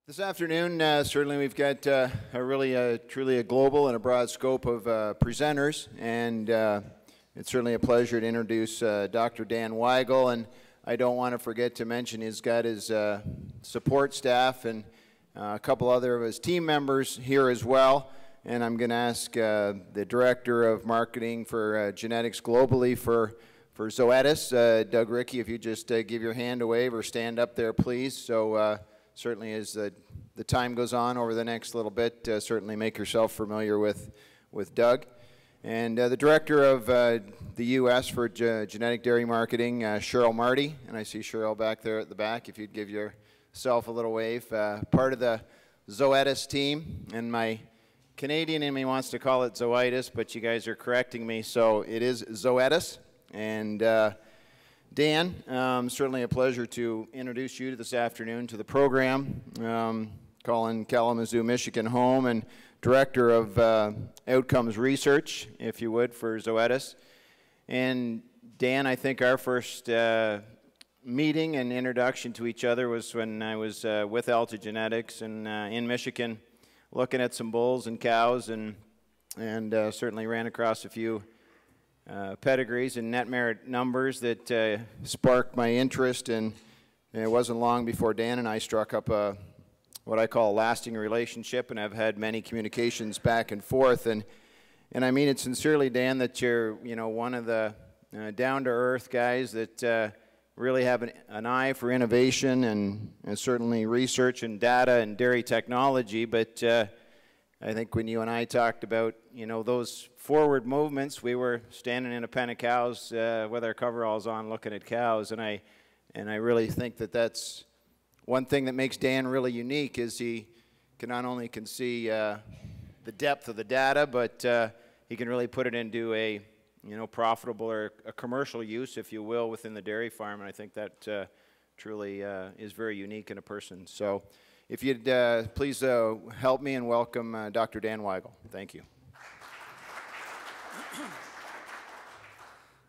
This afternoon, certainly we've got truly a global and a broad scope of presenters, and it's certainly a pleasure to introduce Dr. Dan Weigel, and I don't want to forget to mention he's got his support staff and a couple other of his team members here as well, and I'm going to ask the Director of Marketing for Genetics globally for zoetis, Doug Rickey, if you just give your hand a wave or stand up there, please. So certainly as the time goes on over the next little bit, certainly make yourself familiar with Doug. And the Director of the U.S. for Genetic Dairy Marketing, Cheryl Marty, and I see Cheryl back there at the back, if you'd give yourself a little wave. Part of the zoetis team, and my Canadian in me wants to call it zoetis, but you guys are correcting me, so it is zoetis. And Dan, certainly a pleasure to introduce you this afternoon to the program. Calling Kalamazoo, Michigan home, and Director of Outcomes Research, if you would, for zoetis. And Dan, I think our first meeting and introduction to each other was when I was with Alta Genetics and in Michigan, looking at some bulls and cows, and certainly ran across a few pedigrees and net merit numbers that sparked my interest, and it wasn't long before Dan and I struck up what I call a lasting relationship, and I've had many communications back and forth, and I mean it sincerely, Dan, that you're one of the down-to-earth guys that really have an eye for innovation and certainly research and data and dairy technology, but I think when you and I talked about those forward movements, we were standing in a pen of cows with our coveralls on looking at cows, and I really think that that's one thing that makes Dan really unique, is he can not only see the depth of the data, but he can really put it into a profitable or a commercial use, if you will, within the dairy farm, and I think that truly is very unique in a person. So if you'd please help me and welcome Dr. Dan Weigel. Thank you.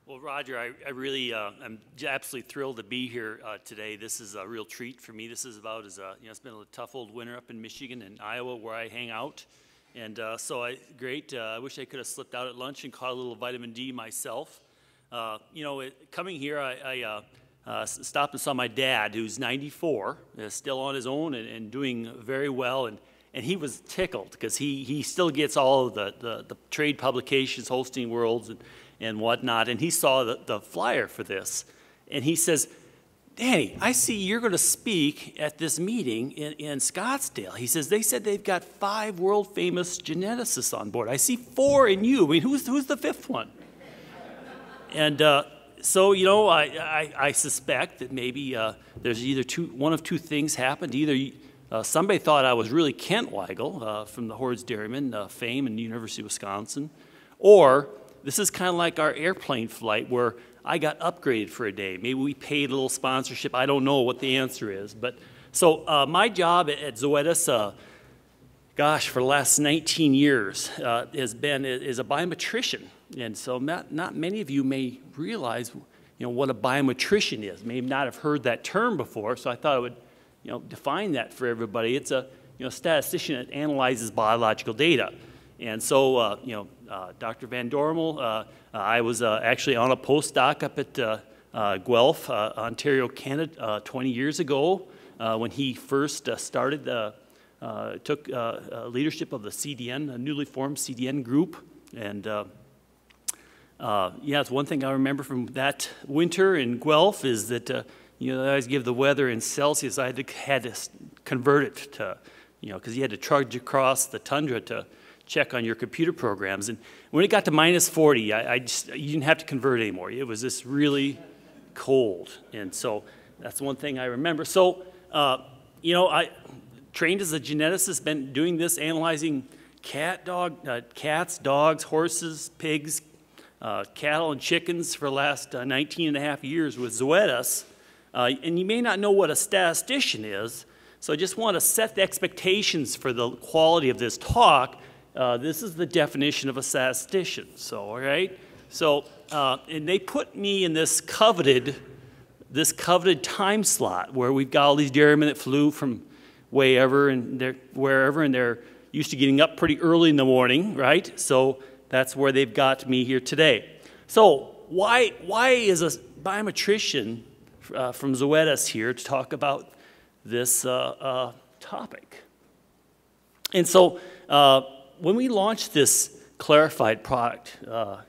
Well, Roger, I really I'm absolutely thrilled to be here today. This is a real treat for me. This is about it's been a tough old winter up in Michigan and Iowa where I hang out, and so great. I wish I could have slipped out at lunch and caught a little vitamin D myself. Coming here, I stopped and saw my dad, who's 94, still on his own and doing very well, and he was tickled because he still gets all of the trade publications, Holstein Worlds and whatnot, and he saw the flyer for this, and he says, "Danny, I see you're going to speak at this meeting in Scottsdale." He says, "They said they've got 5 world-famous geneticists on board. I see 4 in you. I mean, who's the 5th one?" And so, I suspect that maybe there's either one of two things happened. Either somebody thought I was really Kent Weigel from the Hordes Dairyman fame in the University of Wisconsin, or this is kind of like our airplane flight where I got upgraded for a day. Maybe we paid a little sponsorship. I don't know what the answer is. But so my job at zoetis, for the last 19 years, is a biometrician. And so not many of you may realize, what a biometrician is. May not have heard that term before, so I thought I would, define that for everybody. It's a, statistician that analyzes biological data. And so, Dr. Van Dormel, I was actually on a postdoc up at Guelph, Ontario, Canada, 20 years ago when he first took leadership of the CDN, a newly formed CDN group. And it's one thing I remember from that winter in Guelph is that, they always give the weather in Celsius. I had to convert it to, because you had to trudge across the tundra to check on your computer programs. And when it got to -40, you didn't have to convert anymore. It was just really cold. And so that's one thing I remember. So, I trained as a geneticist, been doing this, analyzing cats, dogs, horses, pigs, cattle, and chickens for the last 19 and a half years with zoetis. And you may not know what a statistician is, so I just want to set the expectations for the quality of this talk. This is the definition of a statistician, so, all right? So, and they put me in this coveted time slot where we've got all these dairymen that flew from wherever, and they're used to getting up pretty early in the morning, right? So that's where they've got me here today. So why is a biometrician from Zoetis here to talk about this topic? And so when we launched this clarified product,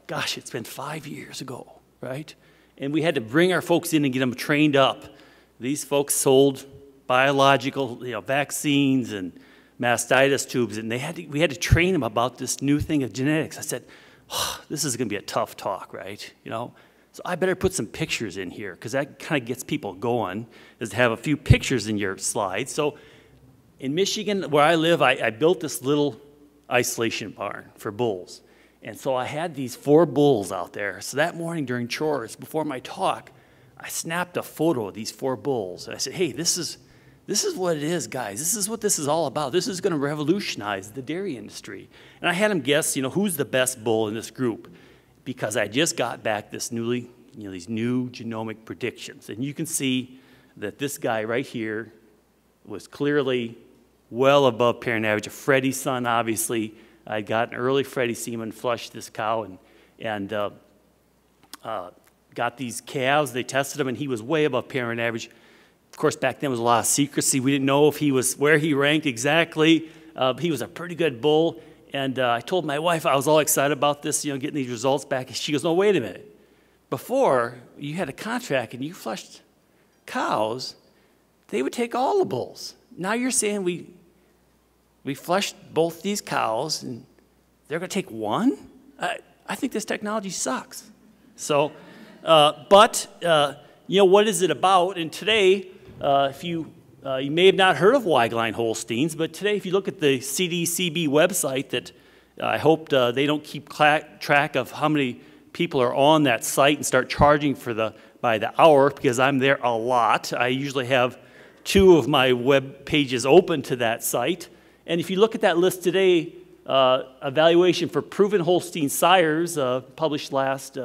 gosh, it's been 5 years ago, right? And we had to bring our folks in and get them trained up. These folks sold biological, vaccines and mastitis tubes, and we had to train them about this new thing of genetics. I said, oh, this is going to be a tough talk, right? So I better put some pictures in here, because that kind of gets people going, is to have a few pictures in your slides. So in Michigan, where I live, I built this little isolation barn for bulls. And so I had these 4 bulls out there. So that morning during chores, before my talk, I snapped a photo of these 4 bulls. And I said, hey, this is what it is, guys. This is what this is all about. This is going to revolutionize the dairy industry. And I had them guess, who's the best bull in this group, because I just got back this these new genomic predictions. And you can see that this guy right here was clearly well above parent average. A Freddie son, obviously. I got an early Freddie semen, flushed this cow, and got these calves. They tested them, and he was way above parent average. Of course, back then there was a lot of secrecy. We didn't know if he was where he ranked exactly. He was a pretty good bull. And I told my wife I was all excited about this, getting these results back. And she goes, no, wait a minute. Before, you had a contract and you flushed cows, they would take all the bulls. Now you're saying we flushed both these cows and they're going to take one? I think this technology sucks. So, what is it about? And today, if you may have not heard of Weigel Holsteins, but today, if you look at the CDCB website, that I hope they don't keep track of how many people are on that site and start charging by the hour, because I'm there a lot. I usually have 2 of my web pages open to that site. And if you look at that list today, evaluation for proven Holstein sires published last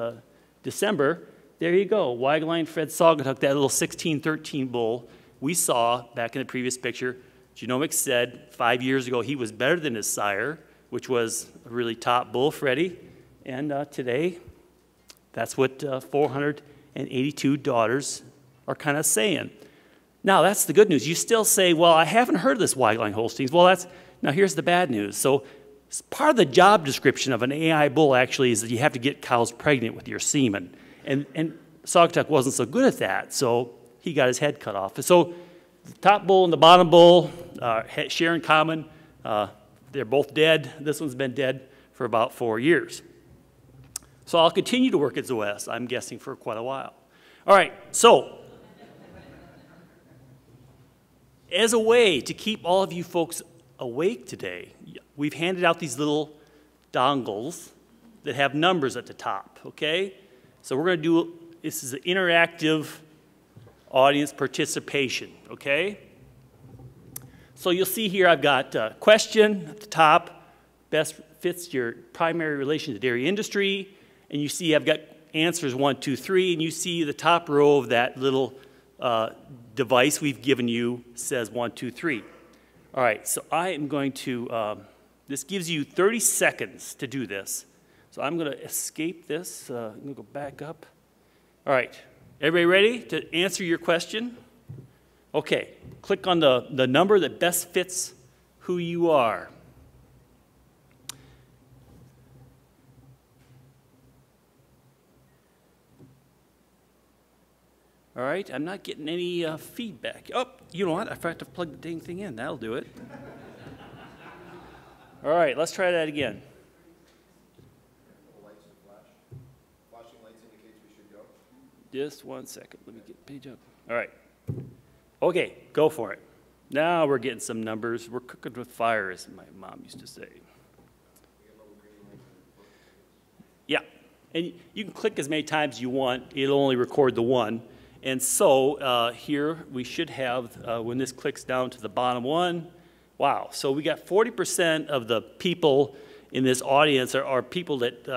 December, there you go. Weigel Fred Saugatuck, that little 16-13 bull we saw back in the previous picture. Genomics said 5 years ago he was better than his sire, which was a really top bull, Freddie. And today, that's what 482 daughters are kind of saying. Now, that's the good news. You still say, well, I haven't heard of this Weigel Holsteins. Well, now here's the bad news. So part of the job description of an AI bull actually is that you have to get cows pregnant with your semen. And Saugatuck wasn't so good at that, so he got his head cut off. So the top bull and the bottom bull share in common. They're both dead. This one's been dead for about 4 years. So I'll continue to work at Zoetis, I'm guessing, for quite a while. All right, so as a way to keep all of you folks awake today, we've handed out these little dongles that have numbers at the top, okay? So we're going to do, this is an interactive audience participation, okay? So you'll see here I've got question at the top, best fits your primary relation to the dairy industry, and you see I've got answers 1, 2, 3, and you see the top row of that little device we've given you says 1, 2, 3. All right, so I am going to, this gives you 30 seconds to do this. So I'm going to escape this. I'm going to go back up. All right, everybody ready to answer your question? Okay, click on the number that best fits who you are. All right, I'm not getting any feedback. Oh, you know what? I forgot to plug the dang thing in. That'll do it. All right, let's try that again. Flashing lights indicates we should go. Just 1 second. Let me get the page up. All right. Okay, go for it. Now we're getting some numbers. We're cooking with fire, as my mom used to say. Yeah, and you can click as many times as you want. It'll only record the one. And so here we should have, when this clicks down to the bottom one, wow. So we got 40% of the people in this audience are people that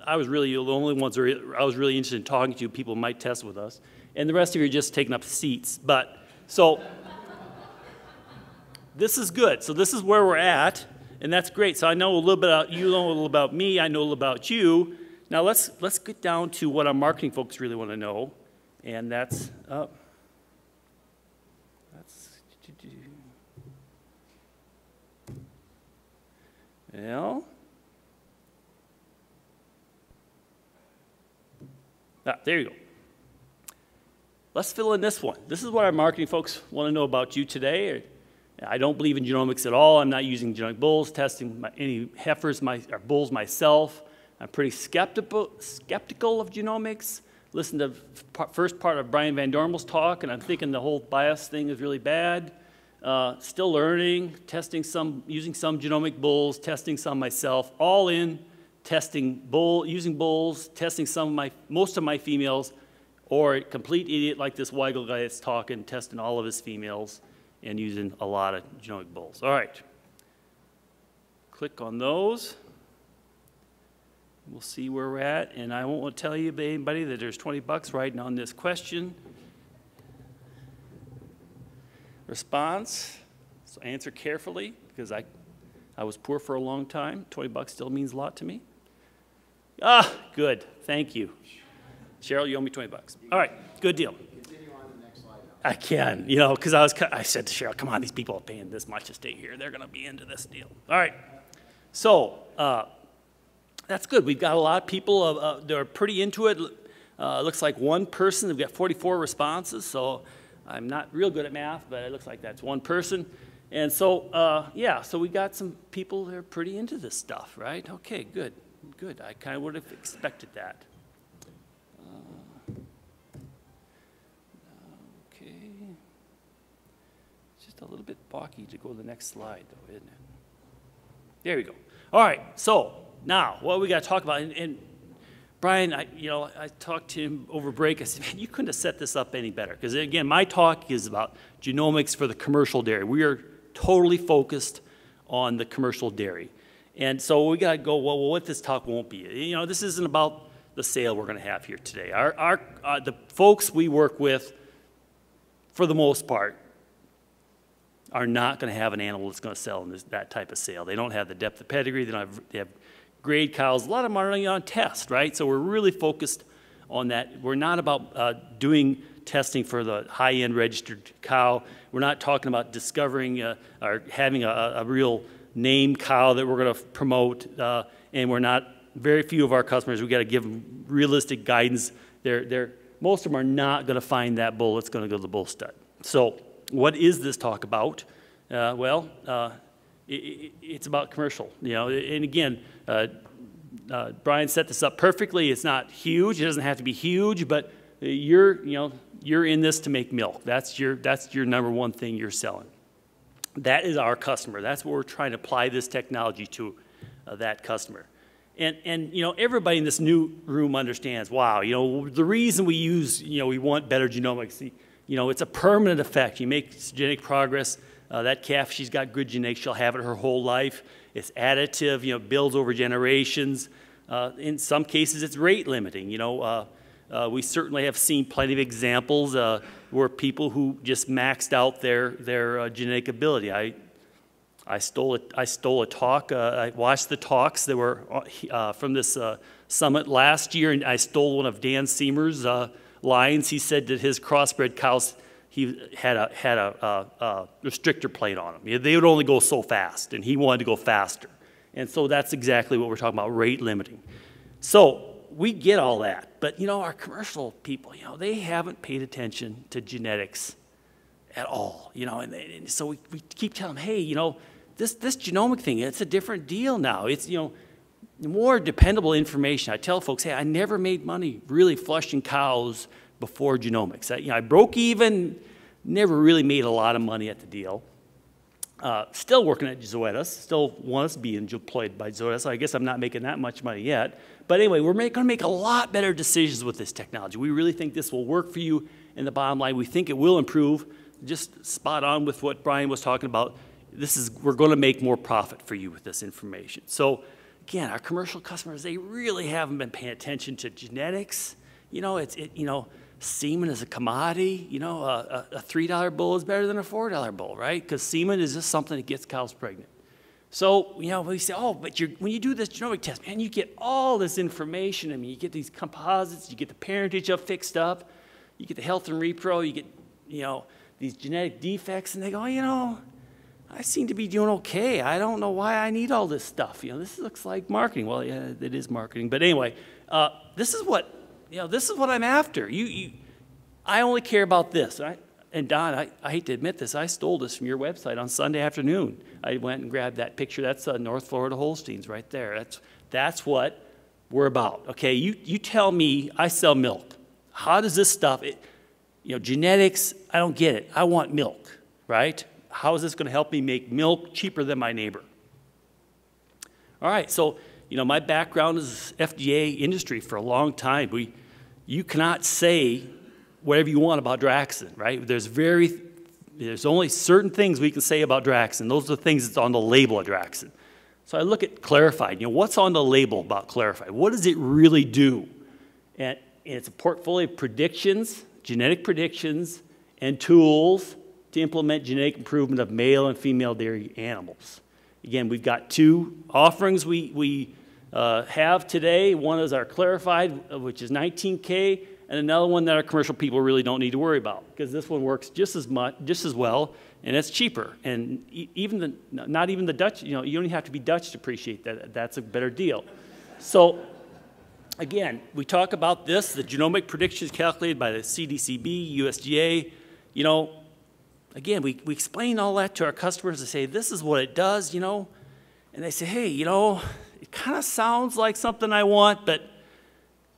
I was really, the only ones I was really interested in talking to, people might test with us. And the rest of you are just taking up seats. But, so, this is good. So this is where we're at, and that's great. So I know a little bit about you, know a little about me, I know a little about you. Now let's get down to what our marketing folks really want to know, and that's well, there you go. Let's fill in this one. This is what our marketing folks want to know about you today. I don't believe in genomics at all. I'm not using genomic bulls, testing any heifers or bulls myself. I'm pretty skeptical of genomics. Listen to the first part of Brian Van Dormel's talk, and I'm thinking the whole bias thing is really bad. Still learning, using some genomic bulls, testing some myself, all in testing using bulls, testing most of my females, or a complete idiot like this Weigel guy that's talking, testing all of his females and using a lot of genomic bulls. All right. Click on those. We'll see where we're at, and I won't tell you, anybody, that there's 20 bucks riding on this question. Response, so answer carefully, because I was poor for a long time. 20 bucks still means a lot to me. Ah, good, thank you. Cheryl, you owe me 20 bucks. All right, good deal. Continue on to the next slide. I can, because I said to Cheryl, come on, these people are paying this much to stay here. They're going to be into this deal. All right, so that's good. We've got a lot of people that are pretty into it. Looks like one person. We've got 44 responses, so I'm not real good at math, but it looks like that's one person. And so, yeah, so we got some people that are pretty into this stuff, right? Okay, good, good. I kind of would have expected that. Okay. It's just a little bit balky to go to the next slide, though, isn't it? There we go. All right, so now what we got to talk about, and Brian, I talked to him over break. I said, man, you couldn't have set this up any better. Because again, my talk is about genomics for the commercial dairy. We are totally focused on the commercial dairy. And so we got to go, well, what this talk won't be. This isn't about the sale we're going to have here today. The folks we work with, for the most part, are not going to have an animal that's going to sell in that type of sale. They don't have the depth of pedigree. They have grade cows. A lot of them are on test, right? So we're really focused on that. We're not about doing testing for the high-end registered cow. We're not talking about discovering or having a real name cow that we're going to promote. And we're not, very few of our customers, we got to give them realistic guidance. Most of them are not going to find that bull that's going to go to the bull stud. So what is this talk about? It's about commercial, and again, Brian set this up perfectly. It's not huge. It doesn't have to be huge, but you're in this to make milk. That's your number one thing you're selling. That is our customer. That's what we're trying to apply this technology to, that customer. And everybody in this new room understands, wow, the reason we use, we want better genomics, it's a permanent effect. You make genetic progress. That calf, she's got good genetics. She'll have it her whole life. It's additive, builds over generations. In some cases, it's rate limiting. We certainly have seen plenty of examples where people who just maxed out their genetic ability. I stole a talk. I watched the talks that were from this summit last year, and I stole one of Dan Seymour's lines. He said that his crossbred cows, he had a restrictor plate on them. They would only go so fast, and he wanted to go faster. And so that's exactly what we're talking about, rate limiting. So we get all that, but our commercial people, they haven't paid attention to genetics at all, and so we keep telling them, hey, this genomic thing, it's a different deal now. It's, more dependable information. I tell folks, hey, I never made money really flushing cows before genomics. I broke even, never really made a lot of money at the deal. Still working at zoetis, still want to be employed by zoetis. I guess I'm not making that much money yet. But anyway, we're going to make a lot better decisions with this technology. We really think this will work for you in the bottom line. We think it will improve. Just spot on with what Brian was talking about. We're going to make more profit for you with this information. So again, our commercial customers, they really haven't been paying attention to genetics. semen is a commodity. You know, a $3 bull is better than a $4 bull, right? Because semen is just something that gets cows pregnant. So, you know, we say, oh, but when you do this genomic test, man, you get all this information. I mean, you get these composites, you get the parentage up fixed up, you get the health and repro, you get, you know, these genetic defects, and they go, you know, I seem to be doing okay. I don't know why I need all this stuff. You know, this looks like marketing. Well, yeah, it is marketing. But anyway, this is what, you know, this is what I'm after. I only care about this. And Don, I hate to admit this, I stole this from your website on Sunday afternoon. I went and grabbed that picture. That's North Florida Holsteins right there. That's what we're about. Okay, you tell me I sell milk. How does this stuff, you know, genetics, I don't get it. I want milk, right? How is this going to help me make milk cheaper than my neighbor? All right, so, you know, my background is FDA industry for a long time. You cannot say whatever you want about Draxxin, right? There's only certain things we can say about Draxxin. Those are the things that's on the label of Draxxin. So I look at Clarified. You know, what's on the label about Clarified? What does it really do? And it's a portfolio of predictions, genetic predictions, and tools to implement genetic improvement of male and female dairy animals. Again, we've got two offerings we have today. One is our Clarified, which is 19K, and another one that our commercial people really don't need to worry about, because this one works just as well, and it's cheaper. And not even the Dutch, you know, you don't even have to be Dutch to appreciate that. That's a better deal. So again, we talk about this, the genomic predictions calculated by the CDCB, USDA. You know, again, we explain all that to our customers and say, this is what it does, you know. And they say, hey, you know, it kind of sounds like something I want, but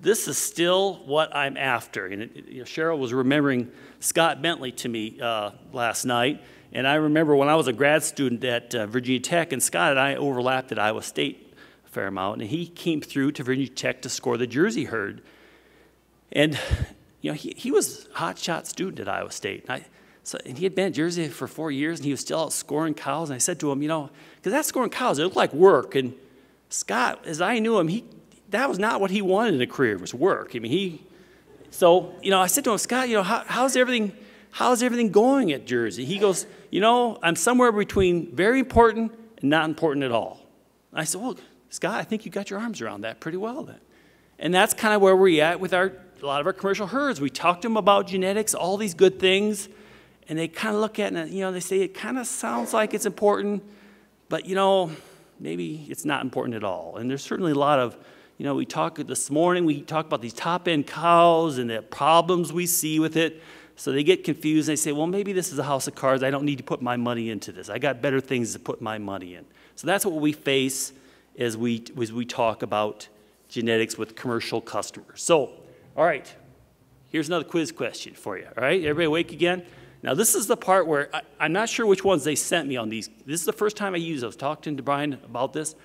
this is still what I'm after. And you know, Cheryl was remembering Scott Bentley to me last night. And I remember when I was a grad student at Virginia Tech, and Scott and I overlapped at Iowa State a fair amount. And he came through to Virginia Tech to score the Jersey herd. And you know, he was a hotshot student at Iowa State. And he had been at Jersey for 4 years, and he was still out scoring cows. And I said to him, you know, because that scoring cows, it looked like work. And Scott, as I knew him, that was not what he wanted in a career, was work. I mean, so, you know, I said to him, Scott, you know, how's everything going at Jersey? He goes, you know, I'm somewhere between very important and not important at all. I said, well, Scott, I think you got your arms around that pretty well then. And that's kind of where we're at with a lot of our commercial herds. We talk to them about genetics, all these good things, and they kind of look at it, and, you know, they say it kind of sounds like it's important, but, you know, maybe it's not important at all. And there's certainly a lot of, you know, this morning, we talk about these top-end cows and the problems we see with it. So they get confused. They say, well, maybe this is a house of cards. I don't need to put my money into this. I got better things to put my money in. So that's what we face as we talk about genetics with commercial customers. So, all right, here's another quiz question for you. All right, everybody awake again? Now, this is the part where I'm not sure which ones they sent me on these. This is the first time I use those. Talking to Brian about this.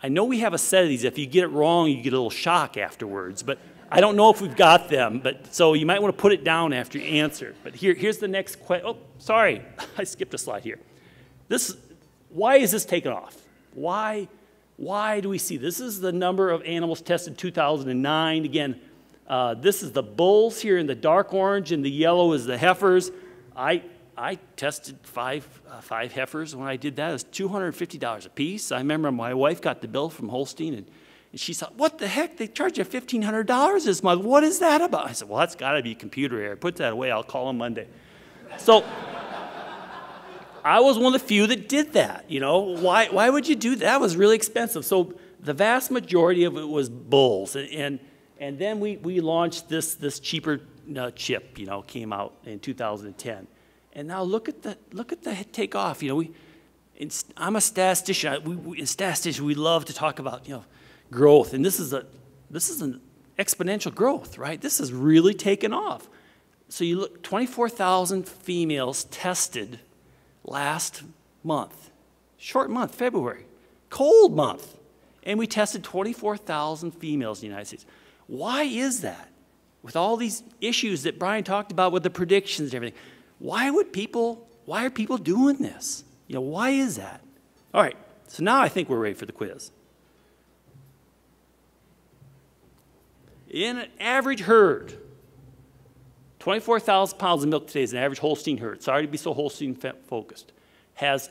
I know we have a set of these. If you get it wrong, you get a little shock afterwards. But I don't know if we've got them. But so you might want to put it down after you answer. But here's the next question. Oh, sorry. I skipped a slide here. Why is this taken off? Why do we see this? This is the number of animals tested in 2009. Again, this is the bulls here in the dark orange, and the yellow is the heifers. I tested five heifers when I did that. It was $250 a piece. I remember my wife got the bill from Holstein, and she thought, what the heck? They charge you $1,500 this month. What is that about? I said, well, that's got to be computer error. Put that away. I'll call them Monday. So I was one of the few that did that. You know, why would you do that? That was really expensive. So the vast majority of it was bulls. And then we launched this cheaper chip, you know, came out in 2010. And now look at the takeoff. You know, I'm a statistician. In statistician, we love to talk about, you know, growth. And this is an exponential growth, right? This has really taken off. So you look, 24,000 females tested last month. Short month, February. Cold month. And we tested 24,000 females in the United States. Why is that? With all these issues that Brian talked about with the predictions and everything, why are people doing this? You know, why is that? All right, so now I think we're ready for the quiz. In an average herd, 24,000 pounds of milk today is an average Holstein herd. Sorry to be so Holstein focused. Has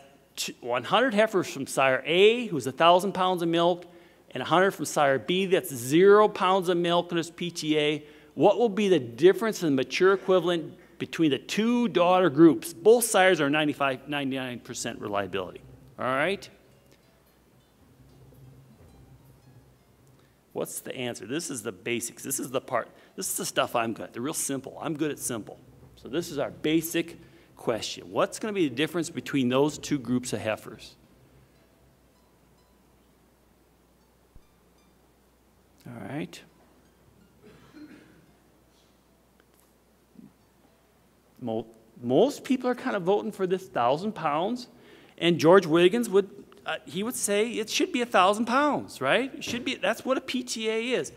100 heifers from sire A, who's 1,000 pounds of milk, and 100 from sire B, that's 0 pounds of milk in its PTA. What will be the difference in mature equivalent between the two daughter groups? Both sires are 99% reliability. All right? What's the answer? This is the basics. This is the part. This is the stuff I'm good at. The real simple. I'm good at simple. So this is our basic question. What's going to be the difference between those two groups of heifers? All right. Most people are kind of voting for this 1,000 pounds, and George Wiggins would say it should be 1,000 pounds, right? It should be. That's what a PTA is.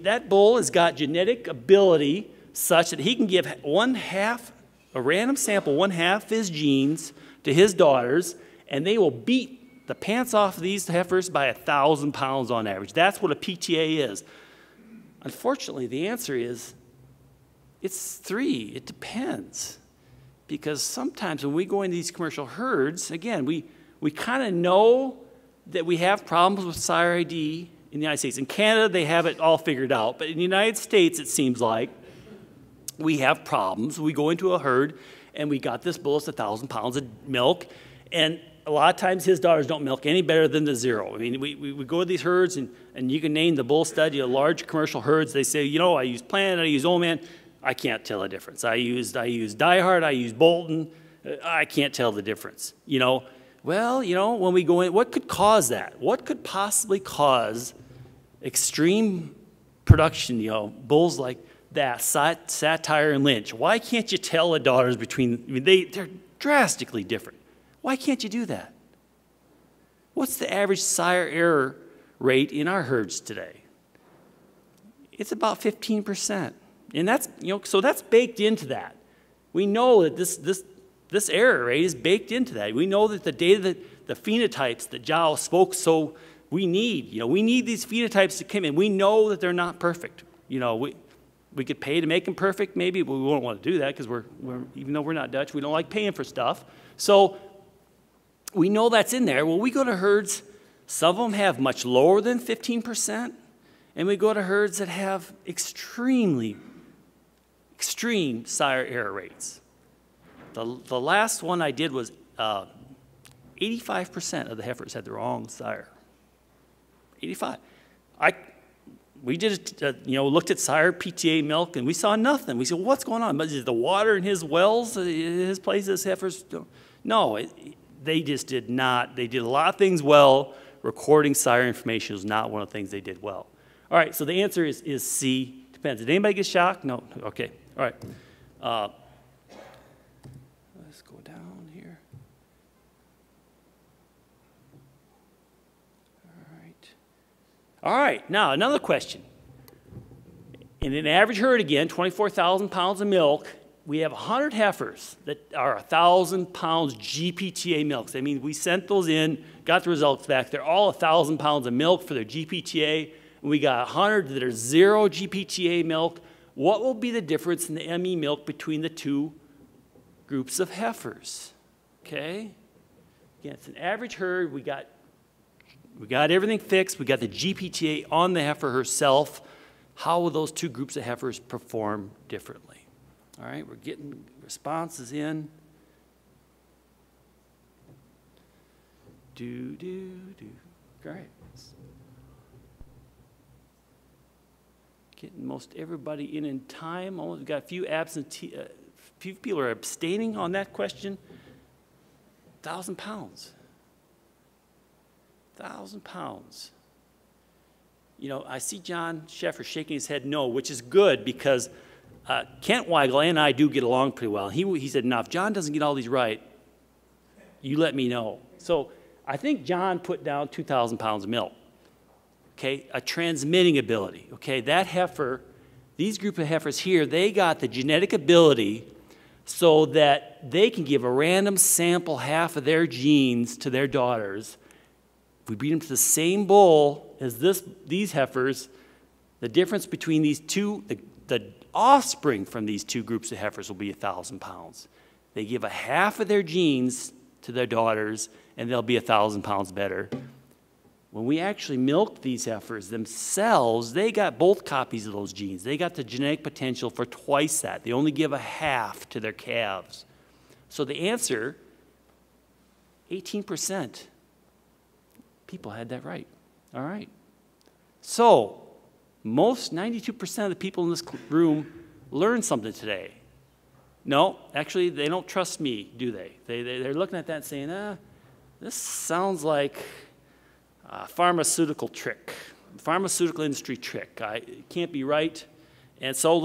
That bull has got genetic ability such that he can give a random sample, 1/2 his genes to his daughters, and they will beat the pants off of these heifers by 1,000 pounds on average. That's what a PTA is. Unfortunately, the answer is it's 3. It depends. Because sometimes when we go into these commercial herds, again, we kind of know that we have problems with sire ID in the United States. In Canada, they have it all figured out. But in the United States, it seems like we have problems. We go into a herd, and we got this bull that's 1,000 pounds of milk, and a lot of times his daughters don't milk any better than the 0. I mean, we go to these herds, and you can name the bull stud, large commercial herds. They say, you know, I use Plant, I use Old Man. I can't tell the difference. I use Diehard, I use Bolton. I can't tell the difference. You know, well, you know, when we go in, what could cause that? What could possibly cause extreme production, you know, bulls like that, Satire and Lynch? Why can't you tell the daughters between, I mean, they're drastically different. Why can't you do that? What's the average sire error rate in our herds today? It's about 15%. And that's, you know, so that's baked into that. We know that this error rate is baked into that. We know that the data, that the phenotypes that Zhao spoke, so we need, you know, we need these phenotypes to come in. We know that they're not perfect. You know, we could pay to make them perfect maybe, but we won't want to do that because even though we're not Dutch, we don't like paying for stuff. So we know that's in there. Well, we go to herds, some of them have much lower than 15%, and we go to herds that have extreme sire error rates. The last one I did was 85% of the heifers had the wrong sire. 85. We did, you know, looked at sire PTA milk, and we saw nothing. We said, well, what's going on? Is it the water in his wells, his places, heifers? No, they just did not. They did a lot of things well. Recording sire information was not one of the things they did well. All right, so the answer is C. Depends. Did anybody get shocked? No. Okay. All right. Let's go down here. All right. Now, another question. In an average herd, again, 24,000 pounds of milk, we have 100 heifers that are 1,000 pounds GPTA milks. I mean, we sent those in, got the results back. They're all 1,000 pounds of milk for their GPTA. And we got 100 that are 0 GPTA milk. What will be the difference in the ME milk between the two groups of heifers? Okay? Again, it's an average herd. We got everything fixed. We got the GPTA on the heifer herself. How will those two groups of heifers perform differently? All right, we're getting responses in. All right. Getting most everybody in time. Almost got a few absentee, few people are abstaining on that question. 1,000 pounds. 1,000 pounds. You know, I see John Sheffer shaking his head no, which is good because Kent Weigel and I do get along pretty well. He said, now, if John doesn't get all these right, you let me know. So I think John put down 2,000 pounds of milk. Okay, a transmitting ability. Okay, that heifer, these group of heifers here, they got the genetic ability so that they can give a random sample half of their genes to their daughters. If we breed them to the same bull as these heifers, the difference between these two, the offspring from these two groups of heifers will be 1,000 pounds. They give a half of their genes to their daughters, and they'll be 1,000 pounds better. When we actually milked these heifers themselves, they got both copies of those genes. They got the genetic potential for twice that. They only give a half to their calves. So the answer, 18%. People had that right. All right. So most, 92% of the people in this room learned something today. No, actually, they don't trust me, do they? They're looking at that and saying, this sounds like a pharmaceutical trick, pharmaceutical industry trick. It can't be right. And so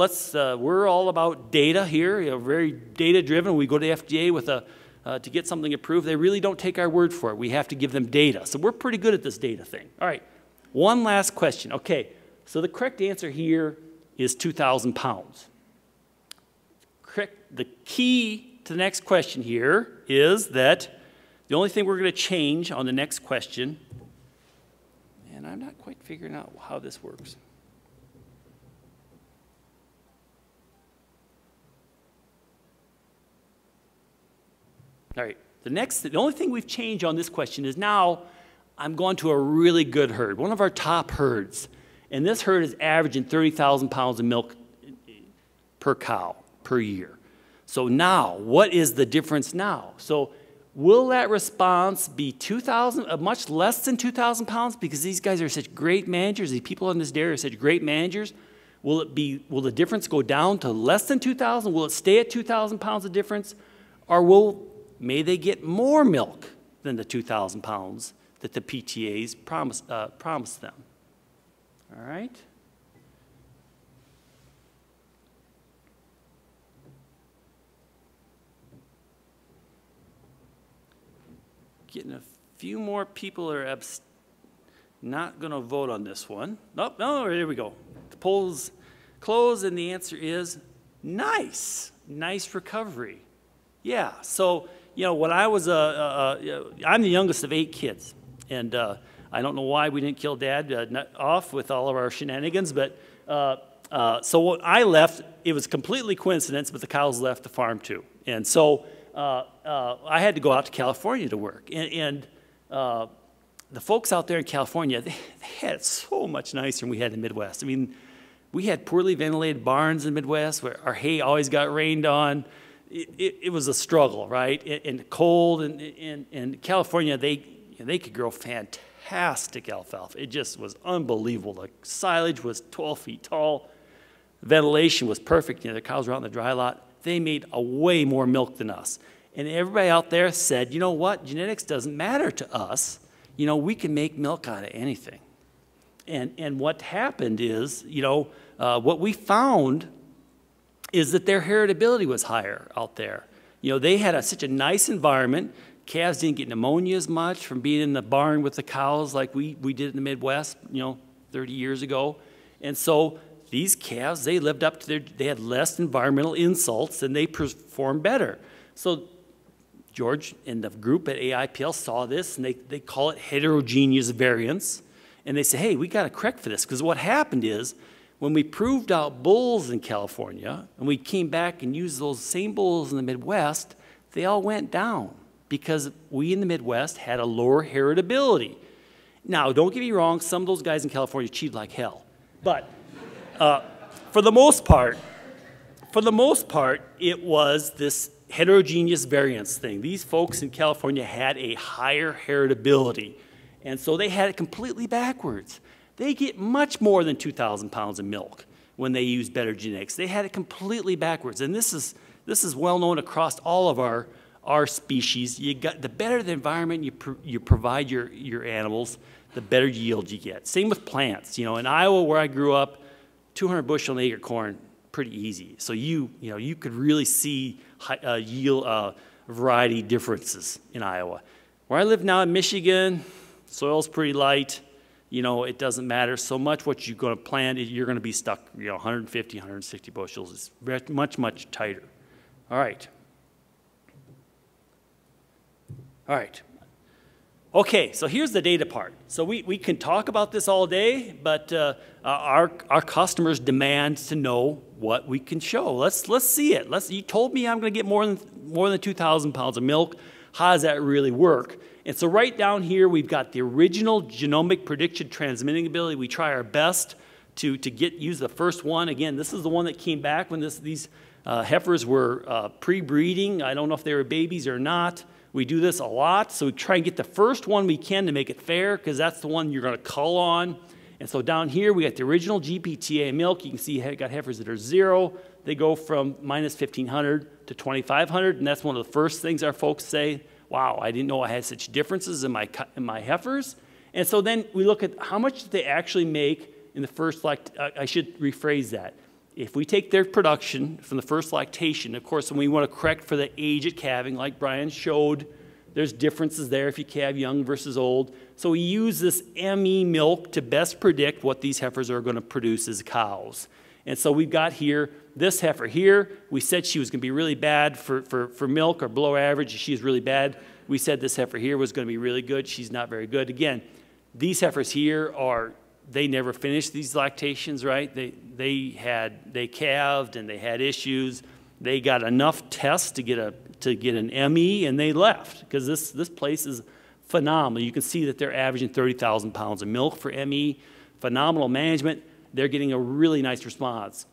we're all about data here, very data-driven. We go to the FDA with to get something approved. They really don't take our word for it. We have to give them data. So we're pretty good at this data thing. All right, one last question. Okay, so the correct answer here is 2,000 pounds. The key to the next question here is that the only thing we're going to change on the next question, and I'm not quite figuring out how this works. All right, the only thing we've changed on this question is now I'm going to a really good herd, one of our top herds. And this herd is averaging 30,000 pounds of milk per cow per year. So now, what is the difference now? So will that response be 2,000, much less than 2,000 pounds? Because these guys are such great managers, these people in this dairy are such great managers. Will the difference go down to less than 2,000? Will it stay at 2,000 pounds of difference? Or may they get more milk than the 2,000 pounds that the PTAs promised them? All right? Getting a few more people are not going to vote on this one. Nope, no, there we go. The polls close, and the answer is nice. Nice recovery. Yeah, so, when I was, I'm the youngest of 8 kids, and I don't know why we didn't kill Dad off with all of our shenanigans, but so when I left, it was completely coincidence, but the cows left the farm too. And so I had to go out to California to work. And the folks out there in California, they had it so much nicer than we had in the Midwest. I mean, we had poorly ventilated barns in the Midwest where our hay always got rained on. It was a struggle, right? And cold. And California, they could grow fantastic alfalfa. It just was unbelievable. The silage was 12 feet tall. Ventilation was perfect. The cows were out in the dry lot. They made a way more milk than us. And everybody out there said, you know what? Genetics doesn't matter to us. We can make milk out of anything. And what happened is, what we found is that their heritability was higher out there. They had such a nice environment. Calves didn't get pneumonia as much from being in the barn with the cows like we did in the Midwest, 30 years ago. And so these calves, they lived up to they had less environmental insults and they performed better. So George and the group at AIPL saw this and they call it heterogeneous variance. And they say, hey, we got to correct for this, because what happened is when we proved out bulls in California and we came back and used those same bulls in the Midwest, they all went down because we in the Midwest had a lower heritability. Now, don't get me wrong, some of those guys in California cheated like hell. But for the most part, it was this heterogeneous variance thing. These folks in California had a higher heritability, and so they had it completely backwards. They get much more than 2,000 pounds of milk when they use better genetics. They had it completely backwards, and this is well known across all of our species. The better the environment you provide your animals, the better yield you get. Same with plants. In Iowa, where I grew up, 200 bushel an acre corn, pretty easy. So you could really see yield variety differences in Iowa. Where I live now in Michigan, soil's pretty light. It doesn't matter so much what you're going to plant. You're going to be stuck, 150, 160 bushels. It's very, much, much tighter. All right. Okay, so here's the data part. So we can talk about this all day, but our customers demand to know what we can show. Let's see it. You told me I'm going to get more than 2,000 pounds of milk. How does that really work? And so right down here, we've got the original genomic prediction transmitting ability. We try our best to use the first one. Again, this is the one that came back when these heifers were pre-breeding. I don't know if they were babies or not. We do this a lot, so we try and get the first one we can to make it fair, because that's the one you're going to cull on. And so down here, we got the original GPTA milk. You can see you got heifers that are 0. They go from minus 1,500 to 2,500, and that's one of the first things our folks say, wow, I didn't know I had such differences in my heifers. And so then we look at how much did they actually make in the first, I should rephrase that. If we take their production from the first lactation, of course, when we want to correct for the age at calving, like Brian showed, there's differences there if you calve young versus old. So we use this ME milk to best predict what these heifers are going to produce as cows. And so we've got here, this heifer here, we said she was going to be really bad for milk, or below average. She is really bad. We said this heifer here was going to be really good. She's not very good. Again, these heifers here they never finished these lactations, right? They calved and they had issues. They got enough tests to get an ME, and they left, because this place is phenomenal. You can see that they're averaging 30,000 pounds of milk for ME. Phenomenal management. They're getting a really nice response.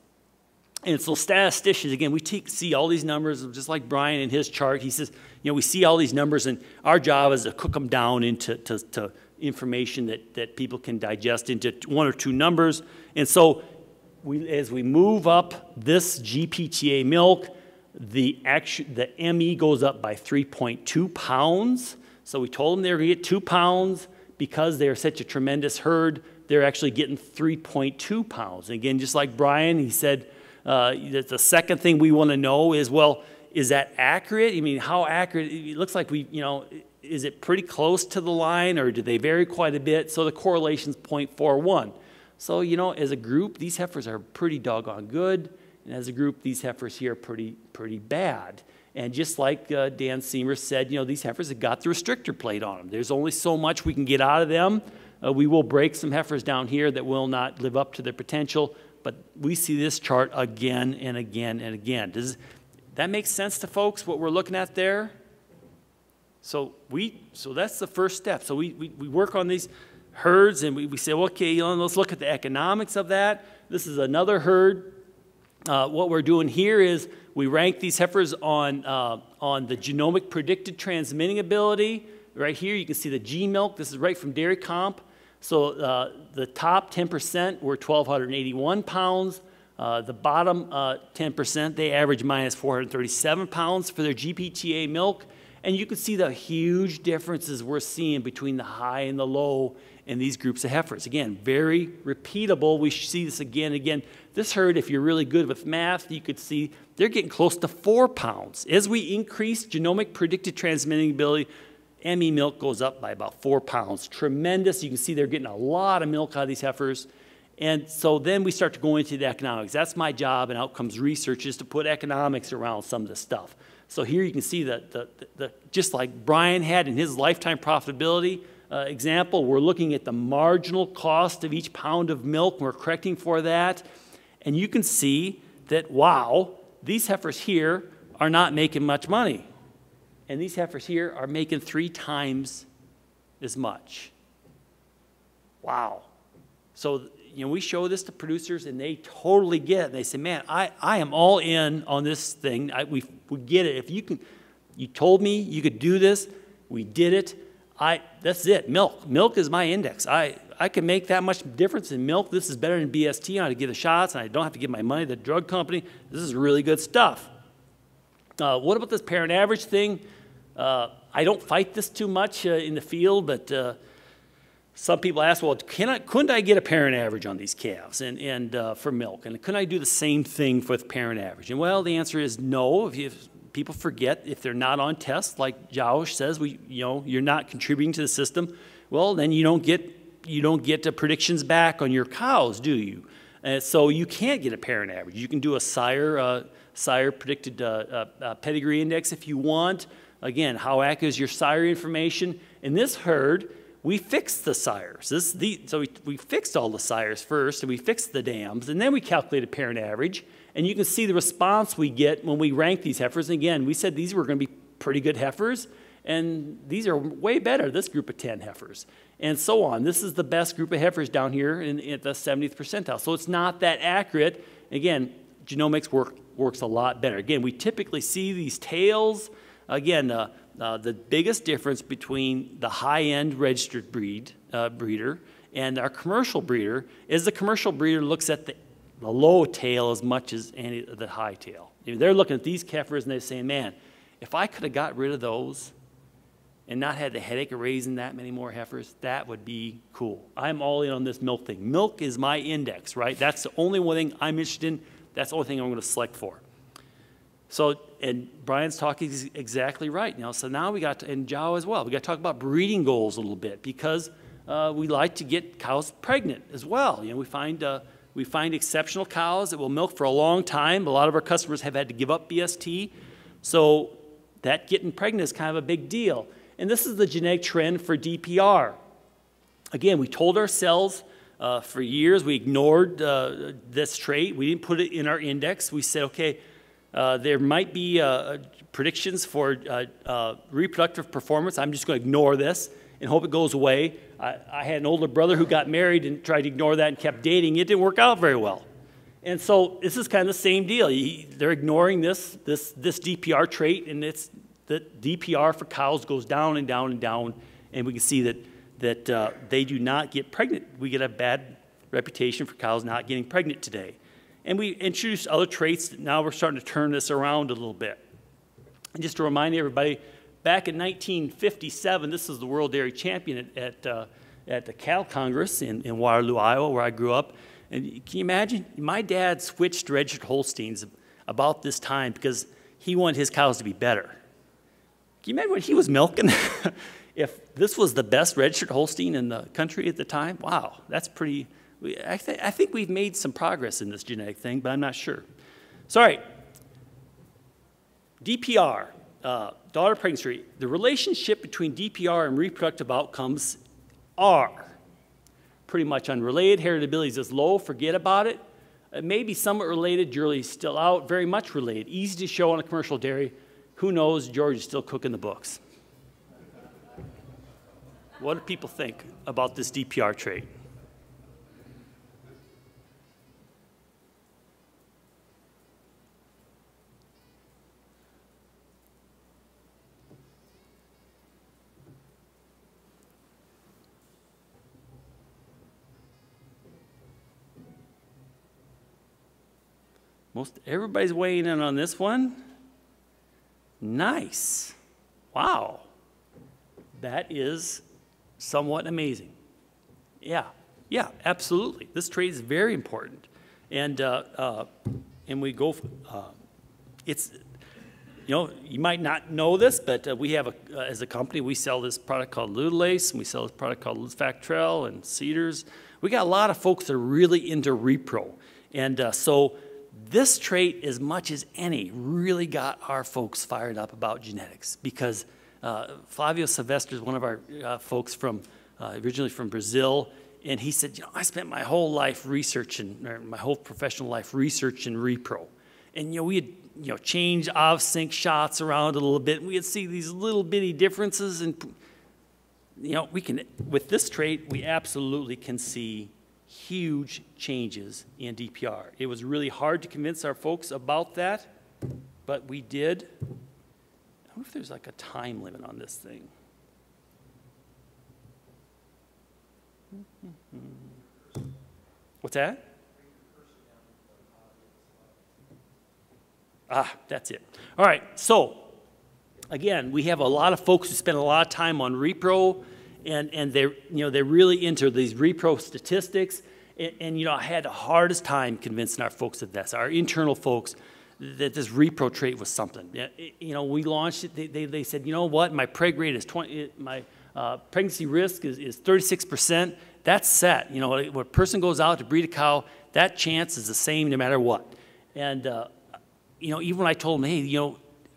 And so statisticians, again, we see all these numbers, just like Brian in his chart. He says, we see all these numbers, and our job is to cook them down into information that people can digest into 1 or 2 numbers. And so as we move up this GPTA milk, the ME goes up by 3.2 pounds. So we told them they were going to get 2 pounds. Because they are such a tremendous herd, they're actually getting 3.2 pounds. And again, just like Brian, he said that the second thing we want to know is, well, is that accurate? I mean, how accurate? It looks like is it pretty close to the line, or do they vary quite a bit? So the correlation's 0.41. So, as a group, these heifers are pretty doggone good, and as a group, these heifers here are pretty bad. And just like Dan Seymour said, these heifers have got the restrictor plate on them. There's only so much we can get out of them. We will break some heifers down here that will not live up to their potential, but we see this chart again and again and again. Does that make sense to folks, what we're looking at there? So that's the first step. So we work on these herds, and we say, okay, let's look at the economics of that. This is another herd. What we're doing here is we rank these heifers on the genomic predicted transmitting ability. Right here, you can see the G milk. This is right from Dairy Comp. So the top 10% were 1,281 pounds. The bottom 10%, they average minus 437 pounds for their GPTA milk. And you can see the huge differences we're seeing between the high and the low in these groups of heifers. Again, very repeatable. We see this again and again. This herd, if you're really good with math, you could see they're getting close to 4 pounds. As we increase genomic predicted transmitting ability, ME milk goes up by about 4 pounds. Tremendous. You can see they're getting a lot of milk out of these heifers. And so then we start to go into the economics. That's my job in outcomes research, is to put economics around some of this stuff. So here you can see that just like Brian had in his lifetime profitability example, we're looking at the marginal cost of each pound of milk, and we're correcting for that. And you can see that, wow, these heifers here are not making much money. And these heifers here are making 3 times as much. Wow. So, we show this to producers, and they totally get it. They say, man, I am all in on this thing. We get it. If you told me you could do this, we did it. That's it. Milk is my index. I can make that much difference in milk. This is better than BST. I give the shots, and I don't have to give my money to the drug company. This is really good stuff. What about this parent average thing? I don't fight this too much in the field, but some people ask, well, couldn't I get a parent average on these calves and for milk? And couldn't I do the same thing with parent average? And well, the answer is no. If people forget, if they're not on tests, like Josh says, you're not contributing to the system, well, then you don't get predictions back on your cows, do you? So you can't get a parent average. You can do a sire predicted pedigree index if you want. Again, how accurate is your sire information? In this herd, we fixed the sires. So we fixed all the sires first, and we fixed the dams, and then we calculated parent average. And you can see the response we get when we rank these heifers. And again, we said these were going to be pretty good heifers, and these are way better, this group of 10 heifers, and so on. This is the best group of heifers down here at the 70th percentile. So it's not that accurate. Again, genomics works a lot better. Again, we typically see these tails. Again, the biggest difference between the high-end registered breeder and our commercial breeder is the commercial breeder looks at the low tail as much as the high tail. They're looking at these heifers and they're saying, man, if I could have got rid of those and not had the headache of raising that many more heifers, that would be cool. I'm all in on this milk thing. Milk is my index, right? That's the only one thing I'm interested in. That's the only thing I'm going to select for. So, and Brian's talking exactly right. So now we got to, and Zhao as well, we got to talk about breeding goals a little bit, because we like to get cows pregnant as well. We find exceptional cows that will milk for a long time. A lot of our customers have had to give up BST. So that getting pregnant is kind of a big deal. And this is the genetic trend for DPR. Again, we told ourselves for years, we ignored this trait. We didn't put it in our index. We said, okay, there might be predictions for reproductive performance. I'm just going to ignore this and hope it goes away. I had an older brother who got married and tried to ignore that and kept dating. It didn't work out very well. And so this is kind of the same deal. They're ignoring this DPR trait, and it's that DPR for cows goes down and down and down, and we can see that they do not get pregnant. We get a bad reputation for cows not getting pregnant today. And we introduced other traits that now we're starting to turn this around a little bit. And just to remind everybody, back in 1957, this is the World Dairy Champion at the Cattle Congress in Waterloo, Iowa, where I grew up. And can you imagine? My dad switched registered Holsteins about this time because he wanted his cows to be better. Can you imagine what he was milking? If this was the best registered Holstein in the country at the time? Wow, that's pretty... I think we've made some progress in this genetic thing, but I'm not sure. So, all right, DPR, daughter pregnancy rate. The relationship between DPR and reproductive outcomes are pretty much unrelated. Heritability is just low, forget about it. It may be somewhat related, jury's still out, very much related. Easy to show on a commercial dairy. Who knows, George is still cooking the books. What do people think about this DPR trait? Everybody's weighing in on this one. Nice. Wow. That is somewhat amazing. Yeah, absolutely. This trait is very important. And we go, it's, you might not know this, but we have, as a company, we sell this product called Ludelace, and we sell this product called Factrel and Cedars. We got a lot of folks that are really into repro. And so this trait, as much as any, really got our folks fired up about genetics, because Flavio Silvestre is one of our folks from, originally from Brazil, and he said, I spent my whole life researching, or my whole professional life researching repro. And we had changed off-sync shots around a little bit, and we'd see these little bitty differences, and we can, with this trait, we absolutely can see huge changes in DPR. It was really hard to convince our folks about that, but we did. I wonder if there's like a time limit on this thing. What's that? That's it. All right, so again, we have a lot of folks who spend a lot of time on repro, and they're really into these repro statistics, and I had the hardest time convincing our folks of this, our internal folks, that this repro trait was something. We launched it. They said, you know what? My preg rate is 20. My pregnancy risk is 36%. That's set. When a person goes out to breed a cow, that chance is the same no matter what. And even when I told them, hey,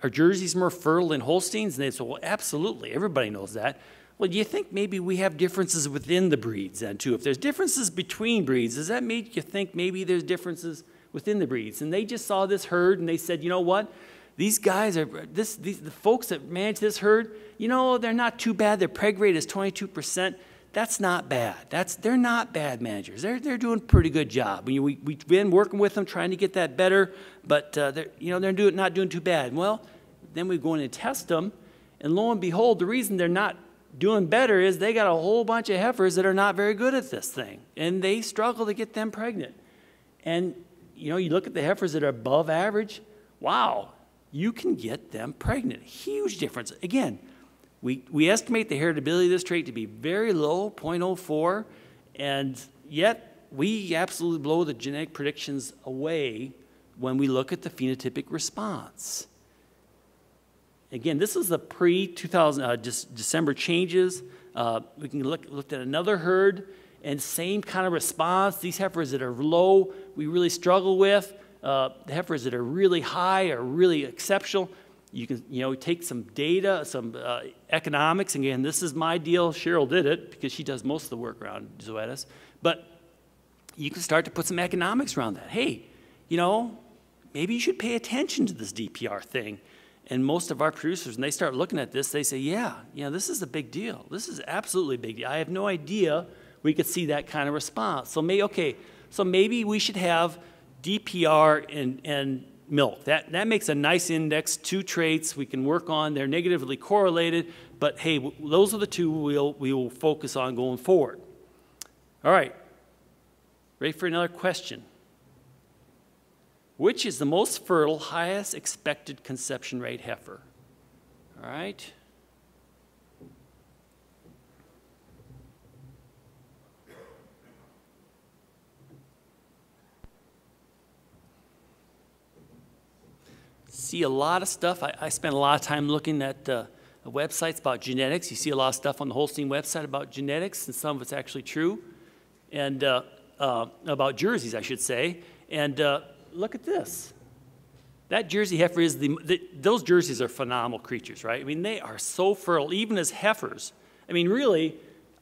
are Jerseys more fertile than Holsteins? And they say, well, absolutely, everybody knows that. Well, do you think maybe we have differences within the breeds then too? If there's differences between breeds, does that make you think maybe there's differences within the breeds? And they just saw this herd and they said, you know what? These guys are, the folks that manage this herd, you know, they're not too bad. Their preg rate is 22%. That's not bad. They're not bad managers. They're doing a pretty good job. We've been working with them, trying to get that better, but they're not doing too bad. Well, then we go in and test them, and lo and behold, the reason they're not doing better is they got a whole bunch of heifers that are not very good at this thing, and they struggle to get them pregnant. And you look at the heifers that are above average. Wow, you can get them pregnant. Huge difference. Again, we estimate the heritability of this trait to be very low, 0.04, and yet we absolutely blow the genetic predictions away when we look at the phenotypic response. Again, this is the pre-2000 December changes. We can look at another herd and same kind of response. These heifers that are low, we really struggle with. The heifers that are really high are really exceptional. You can, take some data, some economics. Again, this is my deal. Cheryl did it because she does most of the work around zoetis. But you can start to put some economics around that. Hey, maybe you should pay attention to this DPR thing. And most of our producers, when they start looking at this, they say, yeah, this is a big deal. This is absolutely a big deal. I have no idea we could see that kind of response. So maybe we should have DPR and milk. That makes a nice index, 2 traits we can work on. They're negatively correlated, but hey, those are the 2 we will focus on going forward. All right, ready for another question? Which is the most fertile, highest expected conception rate heifer? All right. See a lot of stuff. I spent a lot of time looking at websites about genetics. You see a lot of stuff on the Holstein website about genetics, and some of it's actually true, and about jerseys, I should say. And look at this. That Jersey heifer is those jerseys are phenomenal creatures, right? I mean, they are so fertile, even as heifers. I mean, really,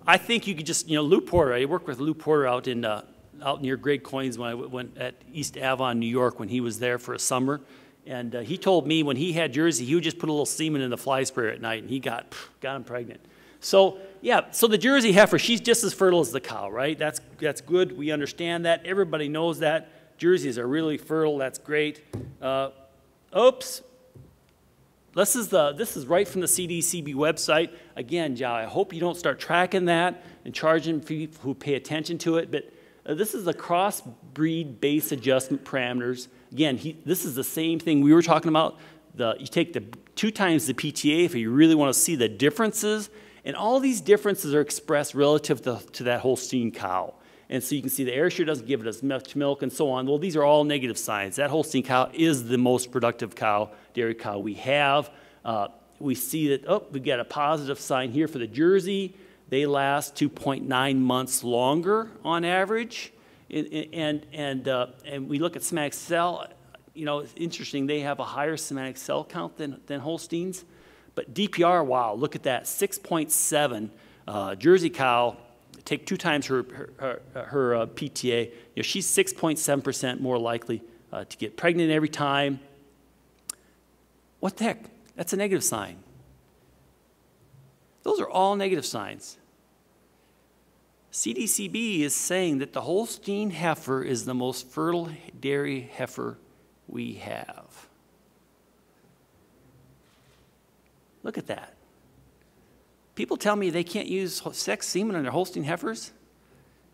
I think you could just, Lou Porter. I worked with Lou Porter out near Greg Coyne's when I went at East Avon, New York, when he was there for a summer. And he told me when he had Jersey, he would just put a little semen in the fly sprayer at night, and he got him pregnant. So, yeah, so the Jersey heifer, she's just as fertile as the cow, right? That's good. We understand that. Everybody knows that. Jerseys are really fertile. That's great. Oops. This is right from the CDCB website. Again, Joe, I hope you don't start tracking that and charging people who pay attention to it. But this is the cross-breed base adjustment parameters. Again, this is the same thing we were talking about. You take the 2 times the PTA if you really want to see the differences. And all these differences are expressed relative to that Holstein cow. And so you can see the Ayrshire doesn't give it as much milk and so on. Well, these are all negative signs. That Holstein cow is the most productive dairy cow we have. We see that, we got a positive sign here for the Jersey. They last 2.9 months longer on average. And we look at somatic cell, it's interesting, they have a higher somatic cell count than Holsteins. But DPR, wow, look at that, 6.7. Jersey cow, take 2 times her PTA, she's 6.7% more likely to get pregnant every time. What the heck? That's a negative sign. Those are all negative signs. CDCB is saying that the Holstein heifer is the most fertile dairy heifer we have. Look at that. People tell me they can't use sex semen on their Holstein heifers.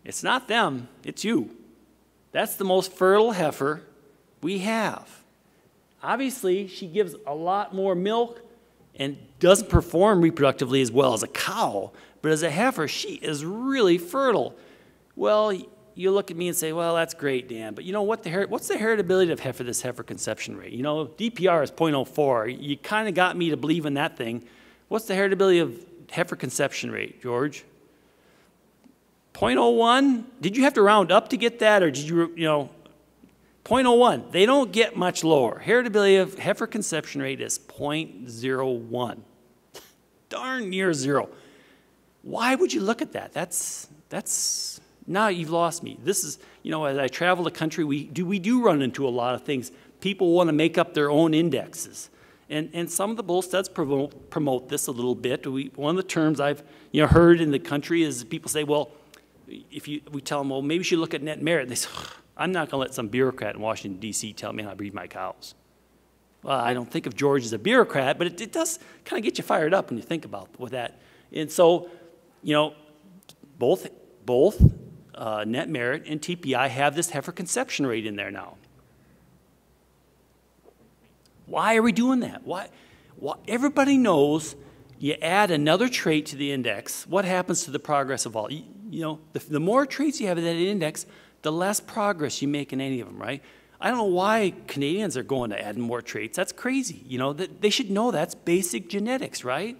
It's not them, it's you. That's the most fertile heifer we have. Obviously, she gives a lot more milk and doesn't perform reproductively as well as a cow, but as a heifer, she is really fertile. Well, you look at me and say, well, that's great, Dan, but what's the heritability of this heifer conception rate? DPR is 0.04. You kind of got me to believe in that thing. What's the heritability of heifer conception rate, George? 0.01? Did you have to round up to get that, or did you, 0.01. They don't get much lower. Heritability of heifer conception rate is 0.01. Darn near zero. Why would you look at that? That's now you've lost me. This is, you know, as I travel the country, we do run into a lot of things. People want to make up their own indexes. And some of the bull studs promote this a little bit. One of the terms I've heard in the country is people say, well, we tell them, well, maybe you should look at net merit. And they say, I'm not going to let some bureaucrat in Washington, D.C. tell me how to breed my cows. Well, I don't think of George as a bureaucrat, but it does kind of get you fired up when you think about with that. And so, both net merit and TPI have this heifer conception rate in there now. Why are we doing that? Why? Everybody knows you add another trait to the index, what happens to the progress of all? The more traits you have in that index, the less progress you make in any of them, right? I don't know why Canadians are going to add more traits. That's crazy. They should know that's basic genetics, right?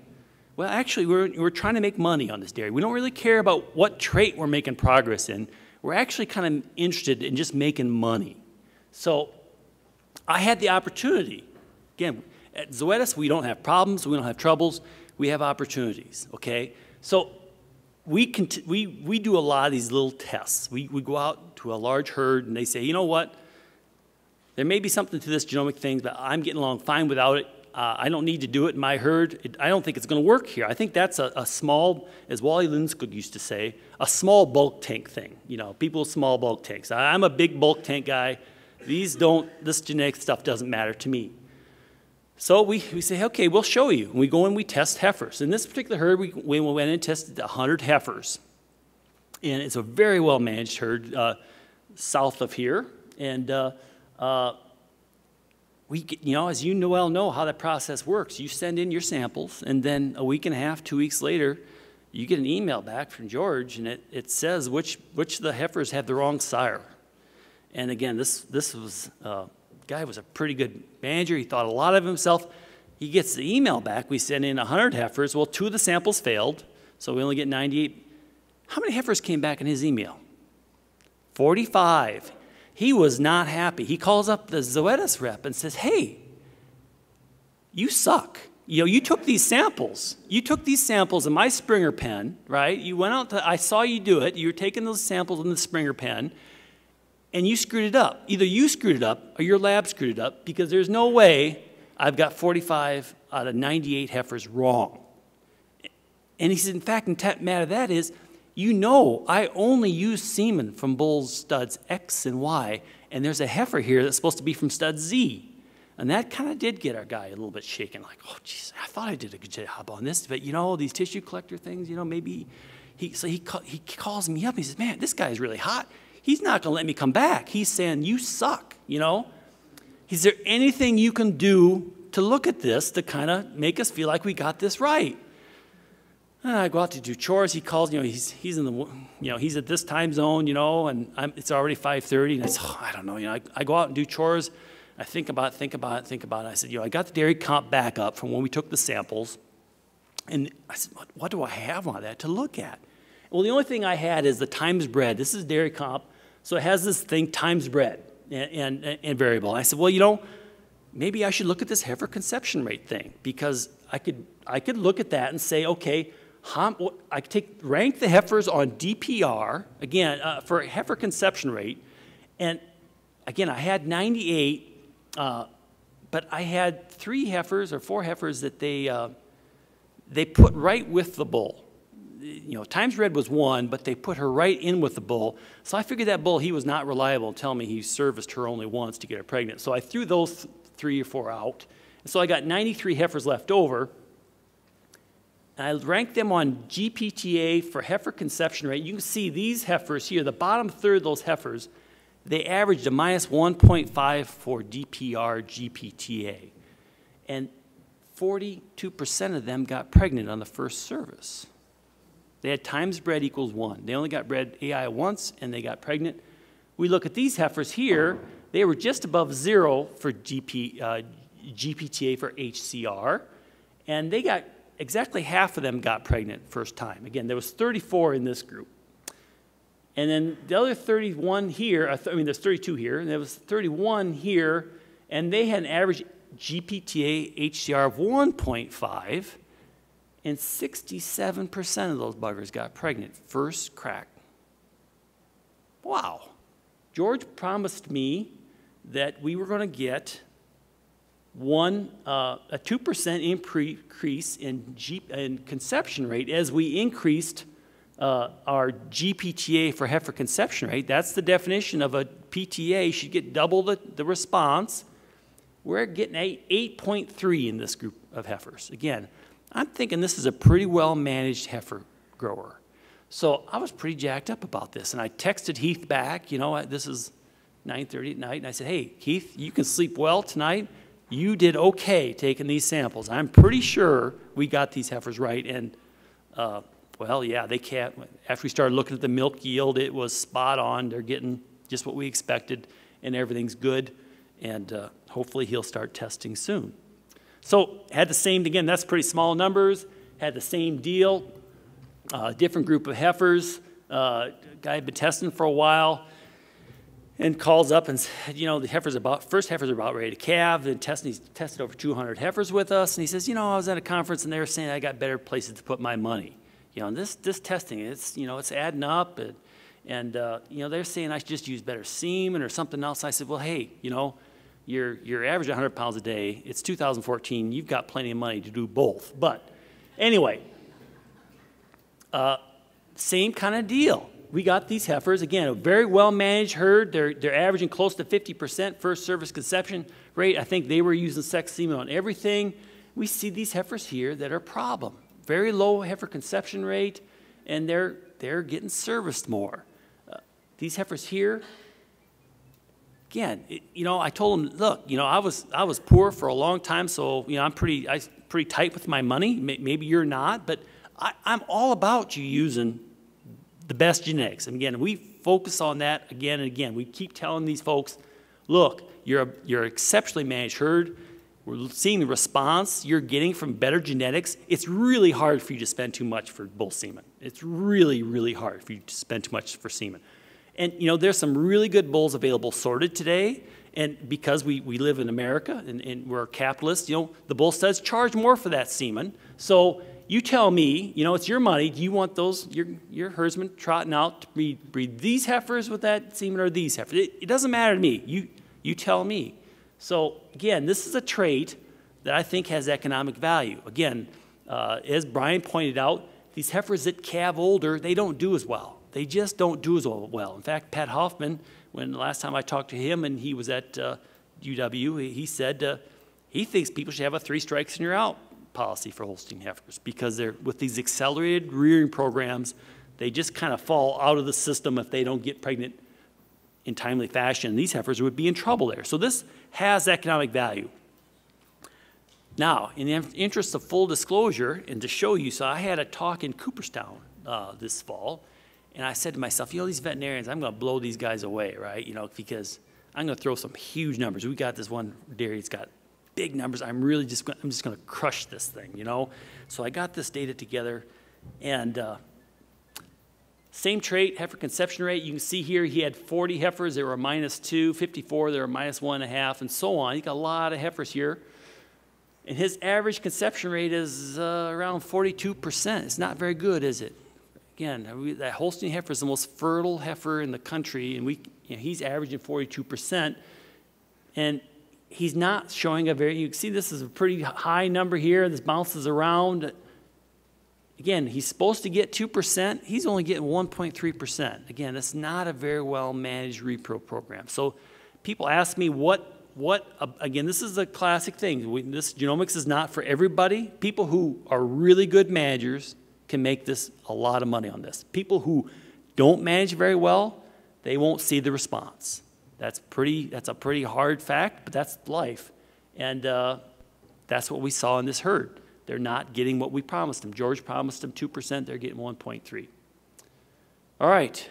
Well, actually, we're trying to make money on this dairy. We don't really care about what trait we're making progress in. We're actually kind of interested in just making money. So I had the opportunity. Again, at Zoetis, we don't have problems. We don't have troubles. We have opportunities, okay? So we do a lot of these little tests. We go out to a large herd, and they say, you know what? There may be something to this genomic thing, but I'm getting along fine without it. I don't need to do it in my herd. I don't think it's going to work here. I think that's a small, as Wally Lindskog used to say, a small bulk tank thing. People with small bulk tanks. I'm a big bulk tank guy. This genetic stuff doesn't matter to me. So we say, okay, we'll show you. And we go and we test heifers. In this particular herd, we went in and tested 100 heifers. And it's a very well-managed herd south of here. And as you well know how that process works. You send in your samples, and then a week and a half, 2 weeks later, you get an email back from George, and it says which of the heifers have the wrong sire. And again, this guy was a pretty good manager. He thought a lot of himself. He gets the email back. We sent in 100 heifers. Well, 2 of the samples failed, so we only get 98. How many heifers came back in his email? 45. He was not happy. He calls up the Zoetis rep and says, hey, you suck. You took these samples. You took these samples in my Springer pen, right? You went out I saw you do it. You were taking those samples in the Springer pen, and you screwed it up. Either you screwed it up or your lab screwed it up, because there's no way I've got 45 out of 98 heifers wrong. And he said, in fact, matter of that is, I only use semen from bulls studs X and Y, and there's a heifer here that's supposed to be from stud Z. And that kind of did get our guy a little bit shaken, like, oh, geez, I thought I did a good job on this, but these tissue collector things, maybe he calls me up, and he says, man, this guy's really hot. He's not going to let me come back. He's saying, you suck, Is there anything you can do to look at this to kind of make us feel like we got this right? And I go out to do chores. He calls, he's in the, he's at this time zone, and it's already 5:30. And I said, I don't know, I go out and do chores. I think about it. I said, I got the dairy comp back up from when we took the samples. And I said, what do I have on that to look at? Well, the only thing I had is the times bred. This is dairy comp. So it has this thing times bred and variable. And I said, well, maybe I should look at this heifer conception rate thing, because I could look at that and say, okay, I could rank the heifers on DPR, again, for heifer conception rate. And again, I had 98, but I had 3 heifers or 4 heifers that they put right with the bull. Times bred was 1, but they put her right in with the bull. So I figured that bull, he was not reliable, telling me he serviced her only once to get her pregnant. So I threw those 3 or 4 out. And so I got 93 heifers left over. And I ranked them on GPTA for heifer conception rate. You can see these heifers here, the bottom third of those heifers, they averaged a minus 1.5 for DPR GPTA. And 42% of them got pregnant on the first service. They had times bred equals 1. They only got bred AI once, and they got pregnant. We look at these heifers here. They were just above 0 for GPTA for HCR, and they got exactly half of them got pregnant first time. Again, there was 34 in this group. And then the other 31 here, I mean, there's 32 here, and there was 31 here, and they had an average GPTA HCR of 1.5, and 67% of those buggers got pregnant first crack. Wow. George promised me that we were going to get a 2% increase in conception rate as we increased our GPTA for heifer conception rate. That's the definition of a PTA. Should get double the response. We're getting 8.3 in this group of heifers. Again, I'm thinking this is a pretty well-managed heifer grower. So I was pretty jacked up about this, and I texted Heath back. You know, this is 9:30 at night, and I said, hey, Heath, you can sleep well tonight. You did okay taking these samples. I'm pretty sure we got these heifers right, and well, yeah, they can't. After we started looking at the milk yield, it was spot on. They're getting just what we expected, and everything's good. And hopefully he'll start testing soon. So had the same, again, that's pretty small numbers. Had the same deal, different group of heifers. Guy had been testing for a while, and calls up and said, you know, the first heifers are about ready to calve. And he's tested over 200 heifers with us, and he says, you know, I was at a conference and they were saying I got better places to put my money. You know, this testing, it's, you know, it's adding up, and you know, they're saying I should just use better semen or something else. I said, well, hey, you know, you're averaging 100 pounds a day. It's 2014. You've got plenty of money to do both. But anyway, same kind of deal. We got these heifers, again, a very well-managed herd. They're averaging close to 50% first service conception rate. I think they were using sex semen on everything. We see these heifers here that are a problem. Very low heifer conception rate, and they're getting serviced more. These heifers here, again, you know, I told them, look, you know, I was poor for a long time, so you know, I'm pretty tight with my money. Maybe you're not, but I'm all about you using the best genetics. And again, we focus on that again and again. We keep telling these folks, look, you're an exceptionally managed herd. We're seeing the response you're getting from better genetics. It's really hard for you to spend too much for bull semen. It's really, really hard for you to spend too much for semen. And, you know, there's some really good bulls available sorted today. And because we live in America and we're capitalists, you know, the bull studs charge more for that semen. So you tell me, you know, it's your money. Do you want those, your herdsmen trotting out to breed these heifers with that semen or these heifers? It doesn't matter to me. You tell me. So again, this is a trait that I think has economic value. Again, as Brian pointed out, these heifers that calve older, they don't do as well. They just don't do as well. In fact, Pat Hoffman, when the last time I talked to him and he was at UW, he said he thinks people should have a 3 strikes and you're out policy for Holstein heifers because they're with these accelerated rearing programs, they just kind of fall out of the system if they don't get pregnant in timely fashion. These heifers would be in trouble there. So this has economic value. Now, in the interest of full disclosure and to show you, so I had a talk in Cooperstown this fall, and I said to myself, you know, these veterinarians, I'm going to blow these guys away, right? You know, because I'm going to throw some huge numbers. We got this one dairy, it's got big numbers. I'm just going to crush this thing, you know? So I got this data together, and same trait, heifer conception rate. You can see here he had 40 heifers. They were -2, 54, they were -1.5, and so on. He got a lot of heifers here. And his average conception rate is around 42%. It's not very good, is it? Again, that Holstein heifer is the most fertile heifer in the country, and he's averaging 42%. And he's not showing a very, you can see this is a pretty high number here. This bounces around. Again, he's supposed to get 2%. He's only getting 1.3%. Again, that's not a very well-managed repro program. So people ask me again, this is a classic thing. This genomics is not for everybody. People who are really good managers can make this a lot of money on this. People who don't manage very well, they won't see the response. That's a pretty hard fact, but that's life. And that's what we saw in this herd. They're not getting what we promised them. George promised them 2%. They're getting 1.3. All right.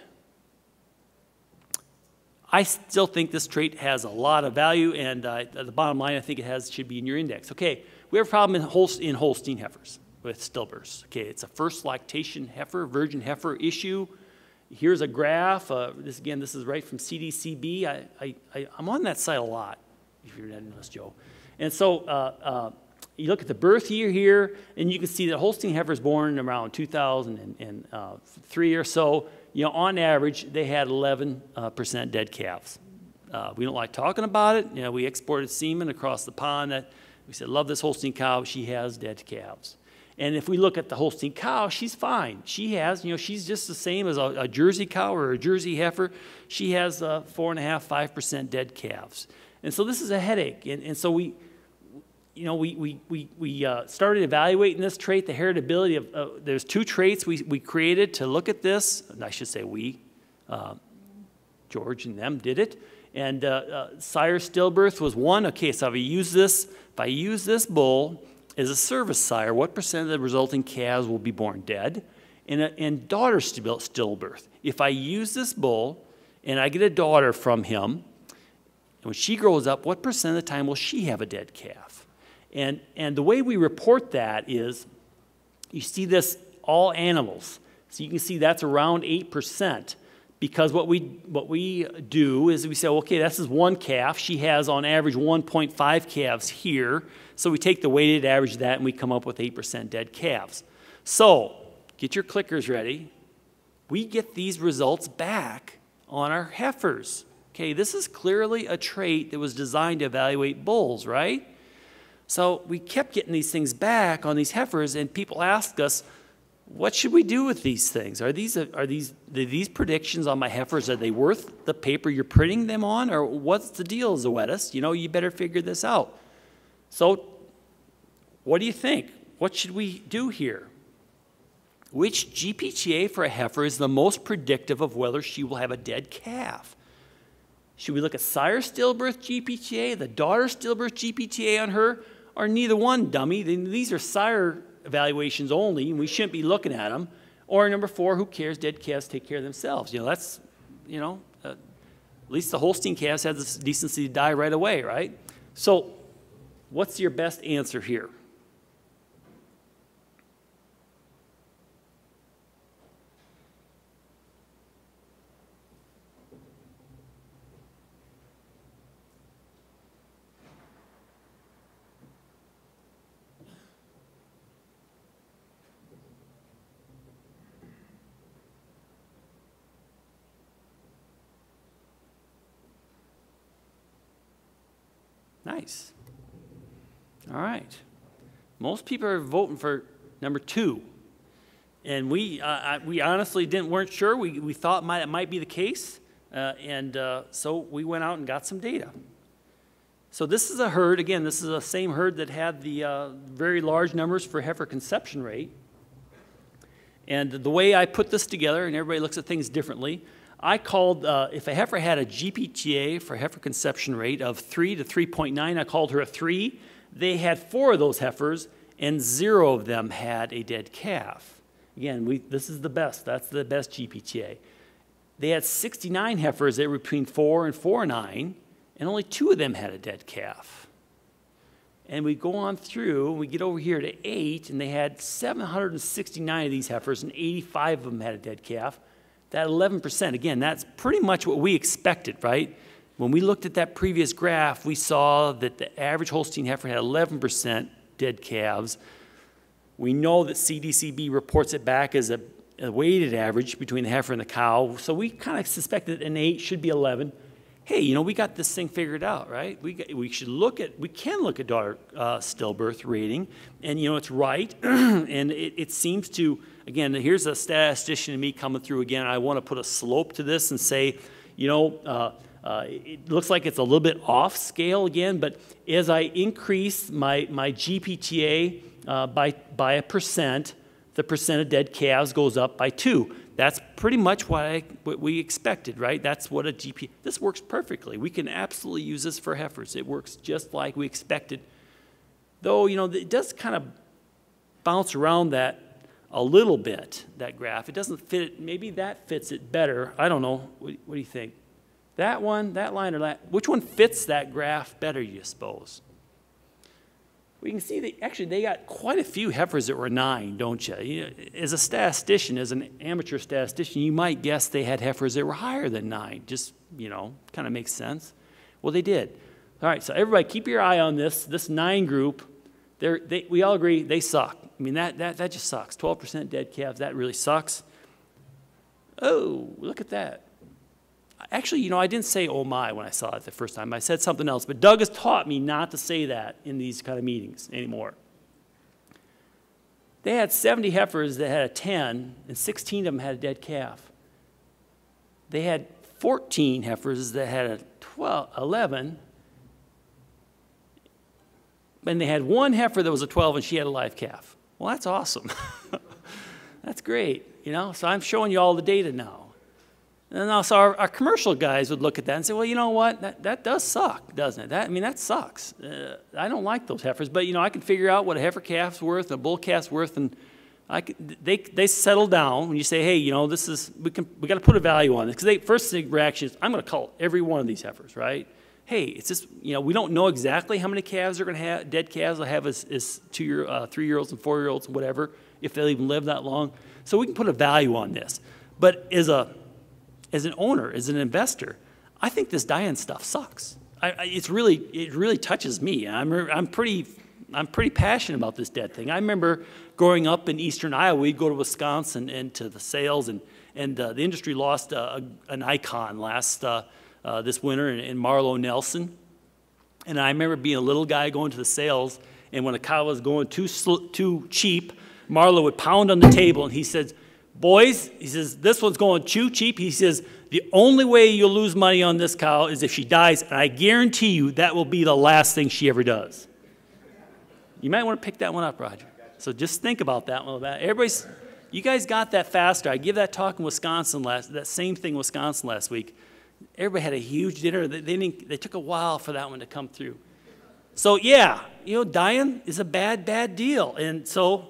I still think this trait has a lot of value, and the bottom line, I think it should be in your index. Okay, we have a problem in Holstein heifers with stillbirths. Okay, it's a first lactation heifer, virgin heifer issue. Here's a graph. This is right from CDCB. I'm on that site a lot, if you're not noticed, Joe. And so you look at the birth year here, and you can see that Holstein heifers born around 2003 or so. On average, they had 11% dead calves. We don't like talking about it. We exported semen across the pond that we said, love this Holstein cow. She has dead calves. And if we look at the Holstein cow, she's fine. She has, she's just the same as a Jersey cow or a Jersey heifer. She has 4.5%, 5% dead calves. And so this is a headache. And so we started evaluating this trait, the heritability of, there's 2 traits we created to look at this. And I should say we, George and them did it. And sire stillbirth was one. Okay, so if I use this bull as a service sire, what % of the resulting calves will be born dead? And daughter stillbirth. If I use this bull and I get a daughter from him, and when she grows up, what % of the time will she have a dead calf? And the way we report that is, you see this all animals. So you can see that's around 8%. Because what we do is we say, okay, this is one calf. She has on average 1.5 calves here. So we take the weighted average of that and we come up with 8% dead calves. So get your clickers ready. We get these results back on our heifers. Okay, this is clearly a trait that was designed to evaluate bulls, right? So we kept getting these things back on these heifers, and people asked us, what should we do with these things? Are these predictions on my heifers, are they worth the paper you're printing them on? Or what's the deal, zoetis? You better figure this out. So what do you think? What should we do here? Which GPTA for a heifer is the most predictive of whether she will have a dead calf? Should we look at sire stillbirth GPTA, the daughter stillbirth GPTA on her, or neither one, dummy? These are sire evaluations only, and we shouldn't be looking at them. Or number 4, who cares? Dead calves take care of themselves. That's, at least the Holstein calves had the decency to die right away, right? So what's your best answer here? Nice. All right. Most people are voting for number 2. And we honestly weren't sure. We thought it might be the case. So we went out and got some data. So this is a herd. Again, this is the same herd that had the very large numbers for heifer conception rate. And the way I put this together, and everybody looks at things differently, I called, if a heifer had a GPTA for heifer conception rate of 3 to 3.9, I called her a 3. They had 4 of those heifers, and 0 of them had a dead calf. Again, this is the best. That's the best GPTA. They had 69 heifers that were between 4 and 4.9, and only 2 of them had a dead calf. And we go on through, and we get over here to 8, and they had 769 of these heifers, and 85 of them had a dead calf. That 11%, again, that's pretty much what we expected, right? When we looked at that previous graph, we saw that the average Holstein heifer had 11% dead calves. We know that CDCB reports it back as a weighted average between the heifer and the cow, so we kind of suspected an 8 should be 11. Hey, we got this thing figured out, right? We can look at daughter stillbirth rating, and it's right, and it seems to, again, here's a statistician in me coming through again. I want to put a slope to this and say, it looks like it's a little bit off scale again, but as I increase my GPTA by 1%, the percent of dead calves goes up by 2. That's pretty much what we expected, right? That's what this works perfectly. We can absolutely use this for heifers. It works just like we expected. Though, it does kind of bounce around that a little bit, that graph. It doesn't fit it. Maybe that fits it better. I don't know. What do you think? That one, that line, or that? Which one fits that graph better, you suppose? we can see that actually they got quite a few heifers that were 9, don't you? You know, as a statistician, as an amateur statistician, you might guess they had heifers that were higher than 9. Just, you know, kind of makes sense. Well, they did. All right, so everybody keep your eye on this 9 group. We all agree they suck. I mean, that just sucks. 12% dead calves, that really sucks. Oh, look at that. Actually, you know, I didn't say oh my when I saw it the first time. I said something else, but Doug has taught me not to say that in these kind of meetings anymore. They had 70 heifers that had a 10, and 16 of them had a dead calf. They had 14 heifers that had a 11, and they had 1 heifer that was a 12, and she had a live calf. Well, that's awesome. That's great, you know? So I'm showing you all the data now. And also our commercial guys would look at that and say, well, you know what, that does suck, doesn't it? I mean, that sucks. I don't like those heifers, but, you know, I can figure out what a heifer calf's worth, a bull calf's worth, and they settle down when you say, hey, you know, we got to put a value on this. Because first reaction is, I'm going to call every one of these heifers, right? Hey, it's just, you know, we don't know exactly how many calves they're going to have, dead calves they'll have as 3-year-olds and 4-year-olds, whatever, if they'll even live that long. So we can put a value on this. But as an owner, as an investor, I think this die-in stuff sucks. It really touches me. I'm pretty passionate about this dead thing. I remember growing up in eastern Iowa, we'd go to Wisconsin and to the sales, and the industry lost an icon this winter in Marlo Nelson. And I remember being a little guy going to the sales, and when a cow was going too cheap, Marlo would pound on the table, and he said, boys, he says, this one's going too cheap. He says, the only way you'll lose money on this cow is if she dies, and I guarantee you that will be the last thing she ever does. You might want to pick that one up, Roger. So just think about that one. You guys got that faster. I gave that talk in Wisconsin that same thing in Wisconsin last week. Everybody had a huge dinner. They took a while for that one to come through. So yeah, you know, dying is a bad deal. And so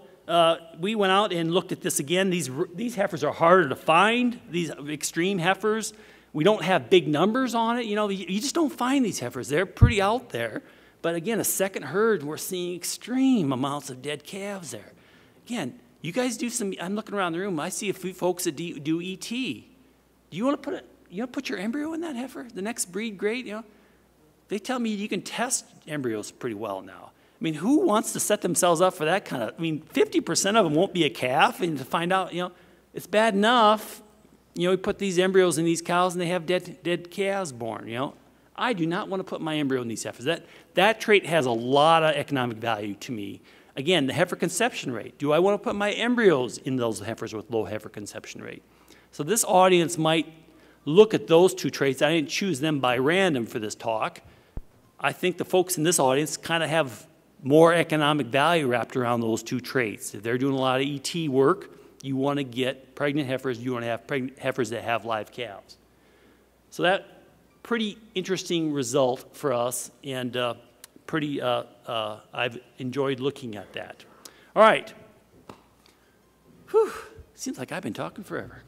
we went out and looked at this again. These heifers are harder to find, these extreme heifers. We don't have big numbers on it. You know, you just don't find these heifers. They're pretty out there. But again, a second herd, and we're seeing extreme amounts of dead calves there. Again, you guys do I'm looking around the room. I see a few folks that do ET. Do you want to put your embryo in that heifer? The next breed grade, you know? They tell me you can test embryos pretty well now. I mean, who wants to set themselves up for that kind of, 50% of them won't be a calf, and to find out, you know, it's bad enough, you know, we put these embryos in these cows and they have dead calves born, you know. I do not want to put my embryo in these heifers. That trait has a lot of economic value to me. Again, the heifer conception rate. Do I want to put my embryos in those heifers with low heifer conception rate? So this audience might look at those 2 traits. I didn't choose them by random for this talk. I think the folks in this audience kind of have more economic value wrapped around those 2 traits. If they're doing a lot of ET work, you want to get pregnant heifers, you want to have pregnant heifers that have live calves. So that pretty interesting result for us, and I've enjoyed looking at that. All right. Whew. Seems like I've been talking forever.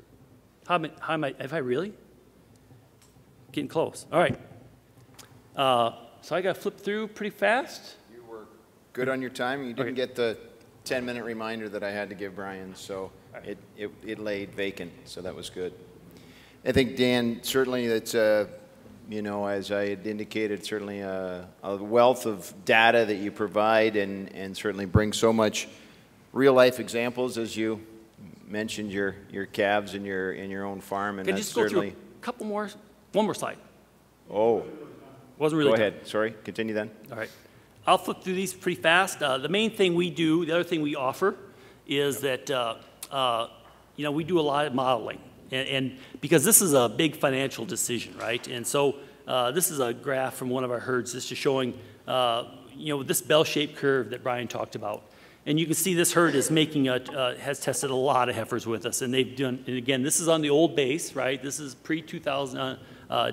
Have I really? Getting close. All right. So I got to flip through pretty fast. You were good on your time. You didn't get the 10-minute reminder that I had to give Brian, so it laid vacant, so that was good. I think, Dan, certainly that's, you know, as I had indicated, certainly a wealth of data that you provide, and certainly bring so much real-life examples, as you mentioned your calves in your own farm, and Can that's just go through certainly a couple more, one more slide. Oh, wasn't really go ahead. Sorry, continue then. All right, I'll flip through these pretty fast. The main thing we do, the other thing we offer, is that you know, we do a lot of modeling, and because this is a big financial decision, right? And so this is a graph from one of our herds. This is showing you know, this bell-shaped curve that Brian talked about. And you can see this herd is has tested a lot of heifers with us, and they've done, and again, this is on the old base, right? This is pre-2000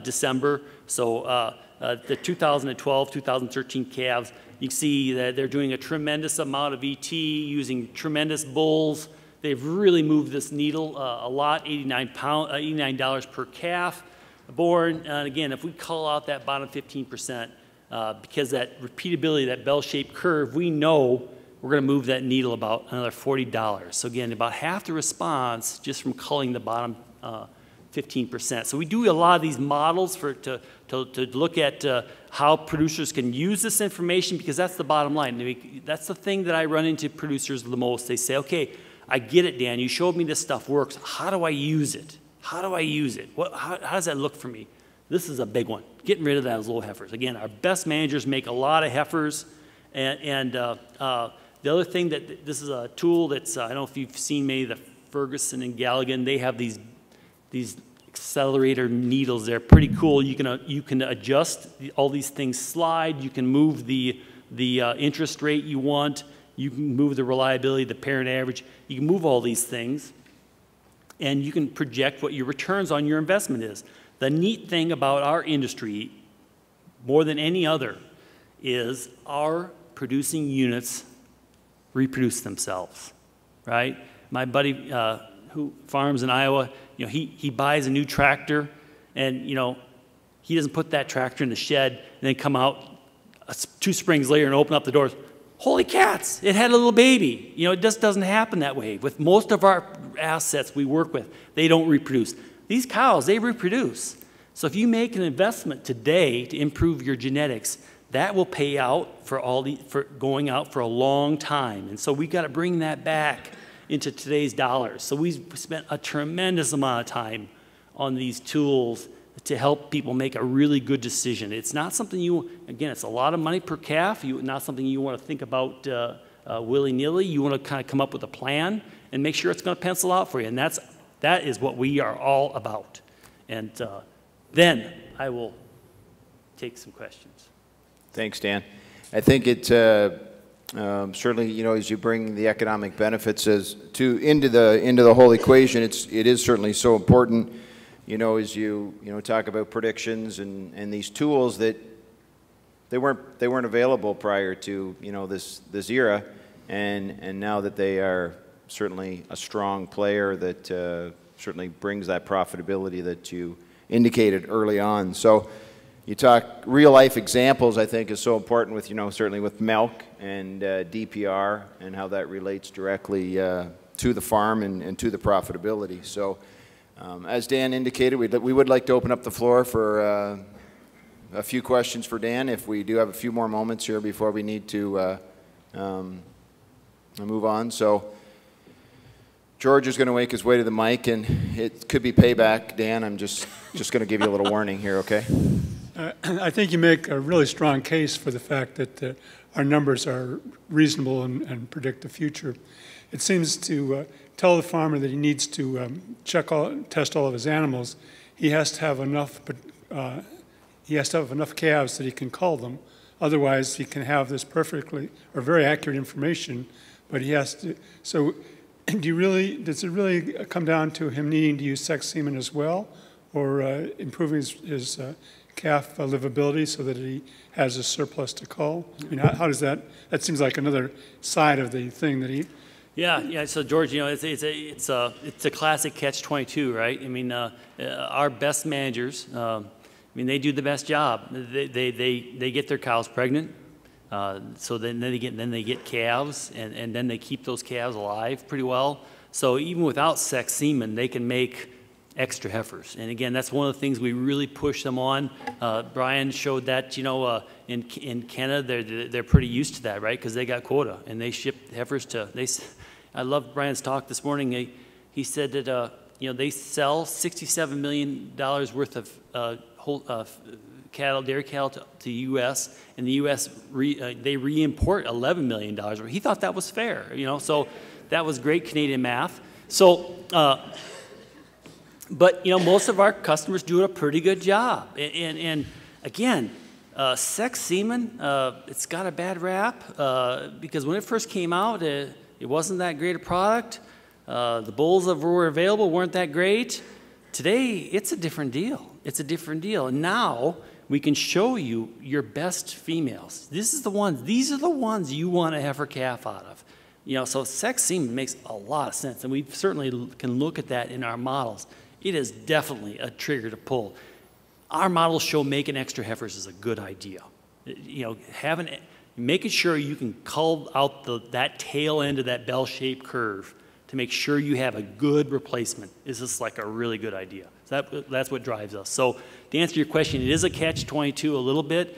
December, so the 2012, 2013 calves, you can see that they're doing a tremendous amount of ET, using tremendous bulls. They've really moved this needle a lot, $89 per calf born. And again, if we call out that bottom 15%, because that repeatability, that bell-shaped curve, we know we're going to move that needle about another $40. So again, about half the response just from culling the bottom 15%. So we do a lot of these models to look at how producers can use this information, because that's the bottom line. I mean, that's the thing that I run into producers the most. They say, okay, I get it, Dan. You showed me this stuff works. How do I use it? How do I use it? How does that look for me? This is a big one, getting rid of those little heifers. Again, our best managers make a lot of heifers. And the other thing that this is a tool that's, I don't know if you've seen maybe the Ferguson and Galligan, they have these accelerator needles. They're pretty cool. You can adjust all these things, slide. You can move the interest rate you want. You can move the reliability, the parent average. You can move all these things, and you can project what your returns on your investment is. The neat thing about our industry, more than any other, is our producing units reproduce themselves, right? My buddy who farms in Iowa, you know, he buys a new tractor, and you know, he doesn't put that tractor in the shed and then come out 2 springs later and open up the doors. Holy cats, it had a little baby. You know, it just doesn't happen that way. With most of our assets we work with, they don't reproduce. These cows, they reproduce. So if you make an investment today to improve your genetics, that will pay out for going out for a long time. And so we got to bring that back into today's dollars. So we've spent a tremendous amount of time on these tools to help people make a really good decision. It's not something again, it's a lot of money per calf. Not something you want to think about willy-nilly. You want to kind of come up with a plan and make sure it's going to pencil out for you. And that is what we are all about. And then I will take some questions. Thanks, Dan. I think it certainly, you know, as you bring the economic benefits into the whole equation, it is certainly so important. You know, as you talk about predictions and these tools that they weren't available prior to this era, and now that they are certainly a strong player that certainly brings that profitability that you indicated early on. So you talk real life examples, I think, is so important with certainly with milk and DPR and how that relates directly to the farm and to the profitability. So. As Dan indicated, we would like to open up the floor for a few questions for Dan, if we do have a few more moments here before we need to move on. So George is going to make his way to the mic, and it could be payback. Dan, I'm just going to give you a little warning here, okay? I think you make a really strong case for the fact that our numbers are reasonable and predict the future. It seems to tell the farmer that he needs to test all of his animals. He has to have enough, calves that he can cull them. Otherwise, he can have this perfectly or very accurate information, but he has to. So, does it really come down to him needing to use sex semen as well, or improving his calf livability so that he has a surplus to cull? I mean, how does that? That seems like another side of the thing that he. Yeah. So George, it's a classic catch-22, right? I mean, our best managers, they do the best job. They get their cows pregnant, so then they get calves, and then they keep those calves alive pretty well. So even without sex semen, they can make extra heifers. And again, that's one of the things we really push them on. Brian showed that, in Canada, they're pretty used to that, right? Because they got quota, and they ship heifers to. I loved Brian's talk this morning. He said that they sell $67 million worth of dairy cattle to the U.S., and the U.S. they re-import $11 million. He thought that was fair, So that was great Canadian math. So, but most of our customers do a pretty good job. And again, sex semen, it's got a bad rap because when it first came out, it wasn't that great a product. The bulls that were available weren't that great. Today, it's a different deal. It's a different deal. And now we can show you your best females. These are the ones you want a heifer calf out of. So sex semen makes a lot of sense, and we certainly can look at that in our models. It is definitely a trigger to pull. Our models show making extra heifers is a good idea. You know, making sure you can cull out that tail end of that bell-shaped curve to make sure you have a good replacement is just like a really good idea. So that's what drives us. So to answer your question, it is a catch-22 a little bit.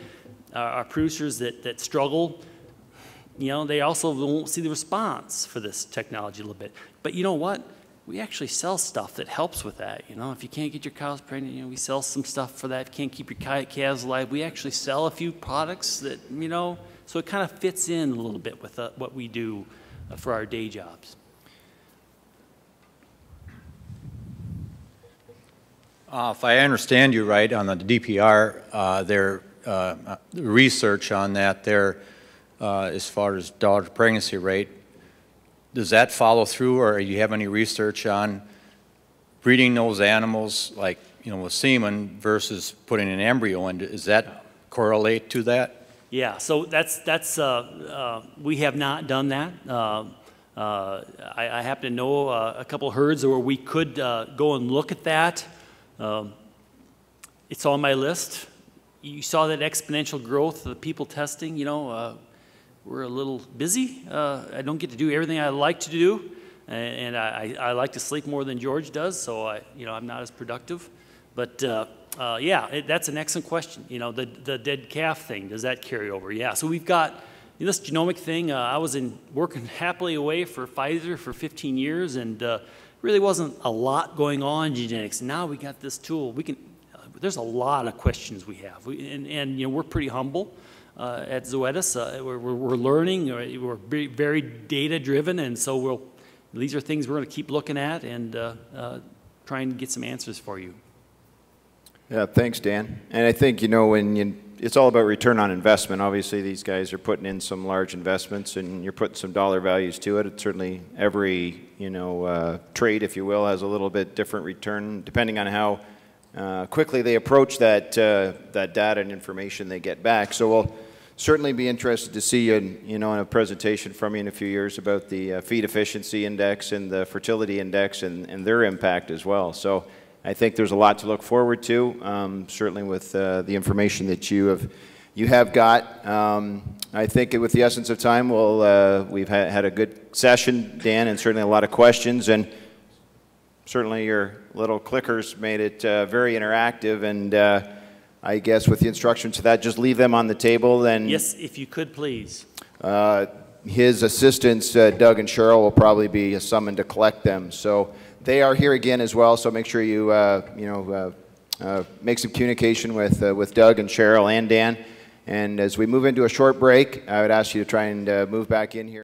Our producers that struggle, you know, they also won't see the response for this technology a little bit. But you know what? We actually sell stuff that helps with that. You know, if you can't get your cows pregnant, you know, we sell some stuff for that. If you can't keep your calves alive, we actually sell a few products that, you know, so it kind of fits in a little bit with what we do for our day jobs. If I understand you right on the DPR, their research on that there, as far as daughter pregnancy rate, does that follow through, or do you have any research on breeding those animals, like, you know, with semen versus putting an embryo in? Does that correlate to that? Yeah, so we have not done that. I happen to know a couple herds where we could go and look at that. It's on my list. You saw that exponential growth of the people testing. You know, we're a little busy. I don't get to do everything I like to do, and I like to sleep more than George does, so I'm not as productive. But yeah, that's an excellent question. You know, the dead calf thing, does that carry over? Yeah, so we've got this genomic thing. I was working happily away for Pfizer for 15 years, and really wasn't a lot going on in genetics. Now we got this tool. There's a lot of questions we have, and you know, we're pretty humble at zoetis. We're learning. We're very data driven, and so these are things we're going to keep looking at and trying to get some answers for you. Yeah, thanks, Dan. And I think, you know, it's all about return on investment. Obviously, these guys are putting in some large investments, and you're putting some dollar values to it. It's certainly every, you know, trade, if you will, has a little bit different return depending on how quickly they approach that data and information they get back. So we'll certainly be interested to see you know, in a presentation from you in a few years about the feed efficiency index and the fertility index and their impact as well. So I think there's a lot to look forward to, certainly with the information that you have got. I think with the essence of time, we've had a good session, Dan, and certainly a lot of questions, and certainly your little clickers made it very interactive, and I guess with the instructions to that, just leave them on the table. Then yes, if you could, please. His assistants, Doug and Cheryl, will probably be summoned to collect them. So they are here again as well. So make sure you make some communication with Doug and Cheryl and Dan. And as we move into a short break, I would ask you to try and move back in here.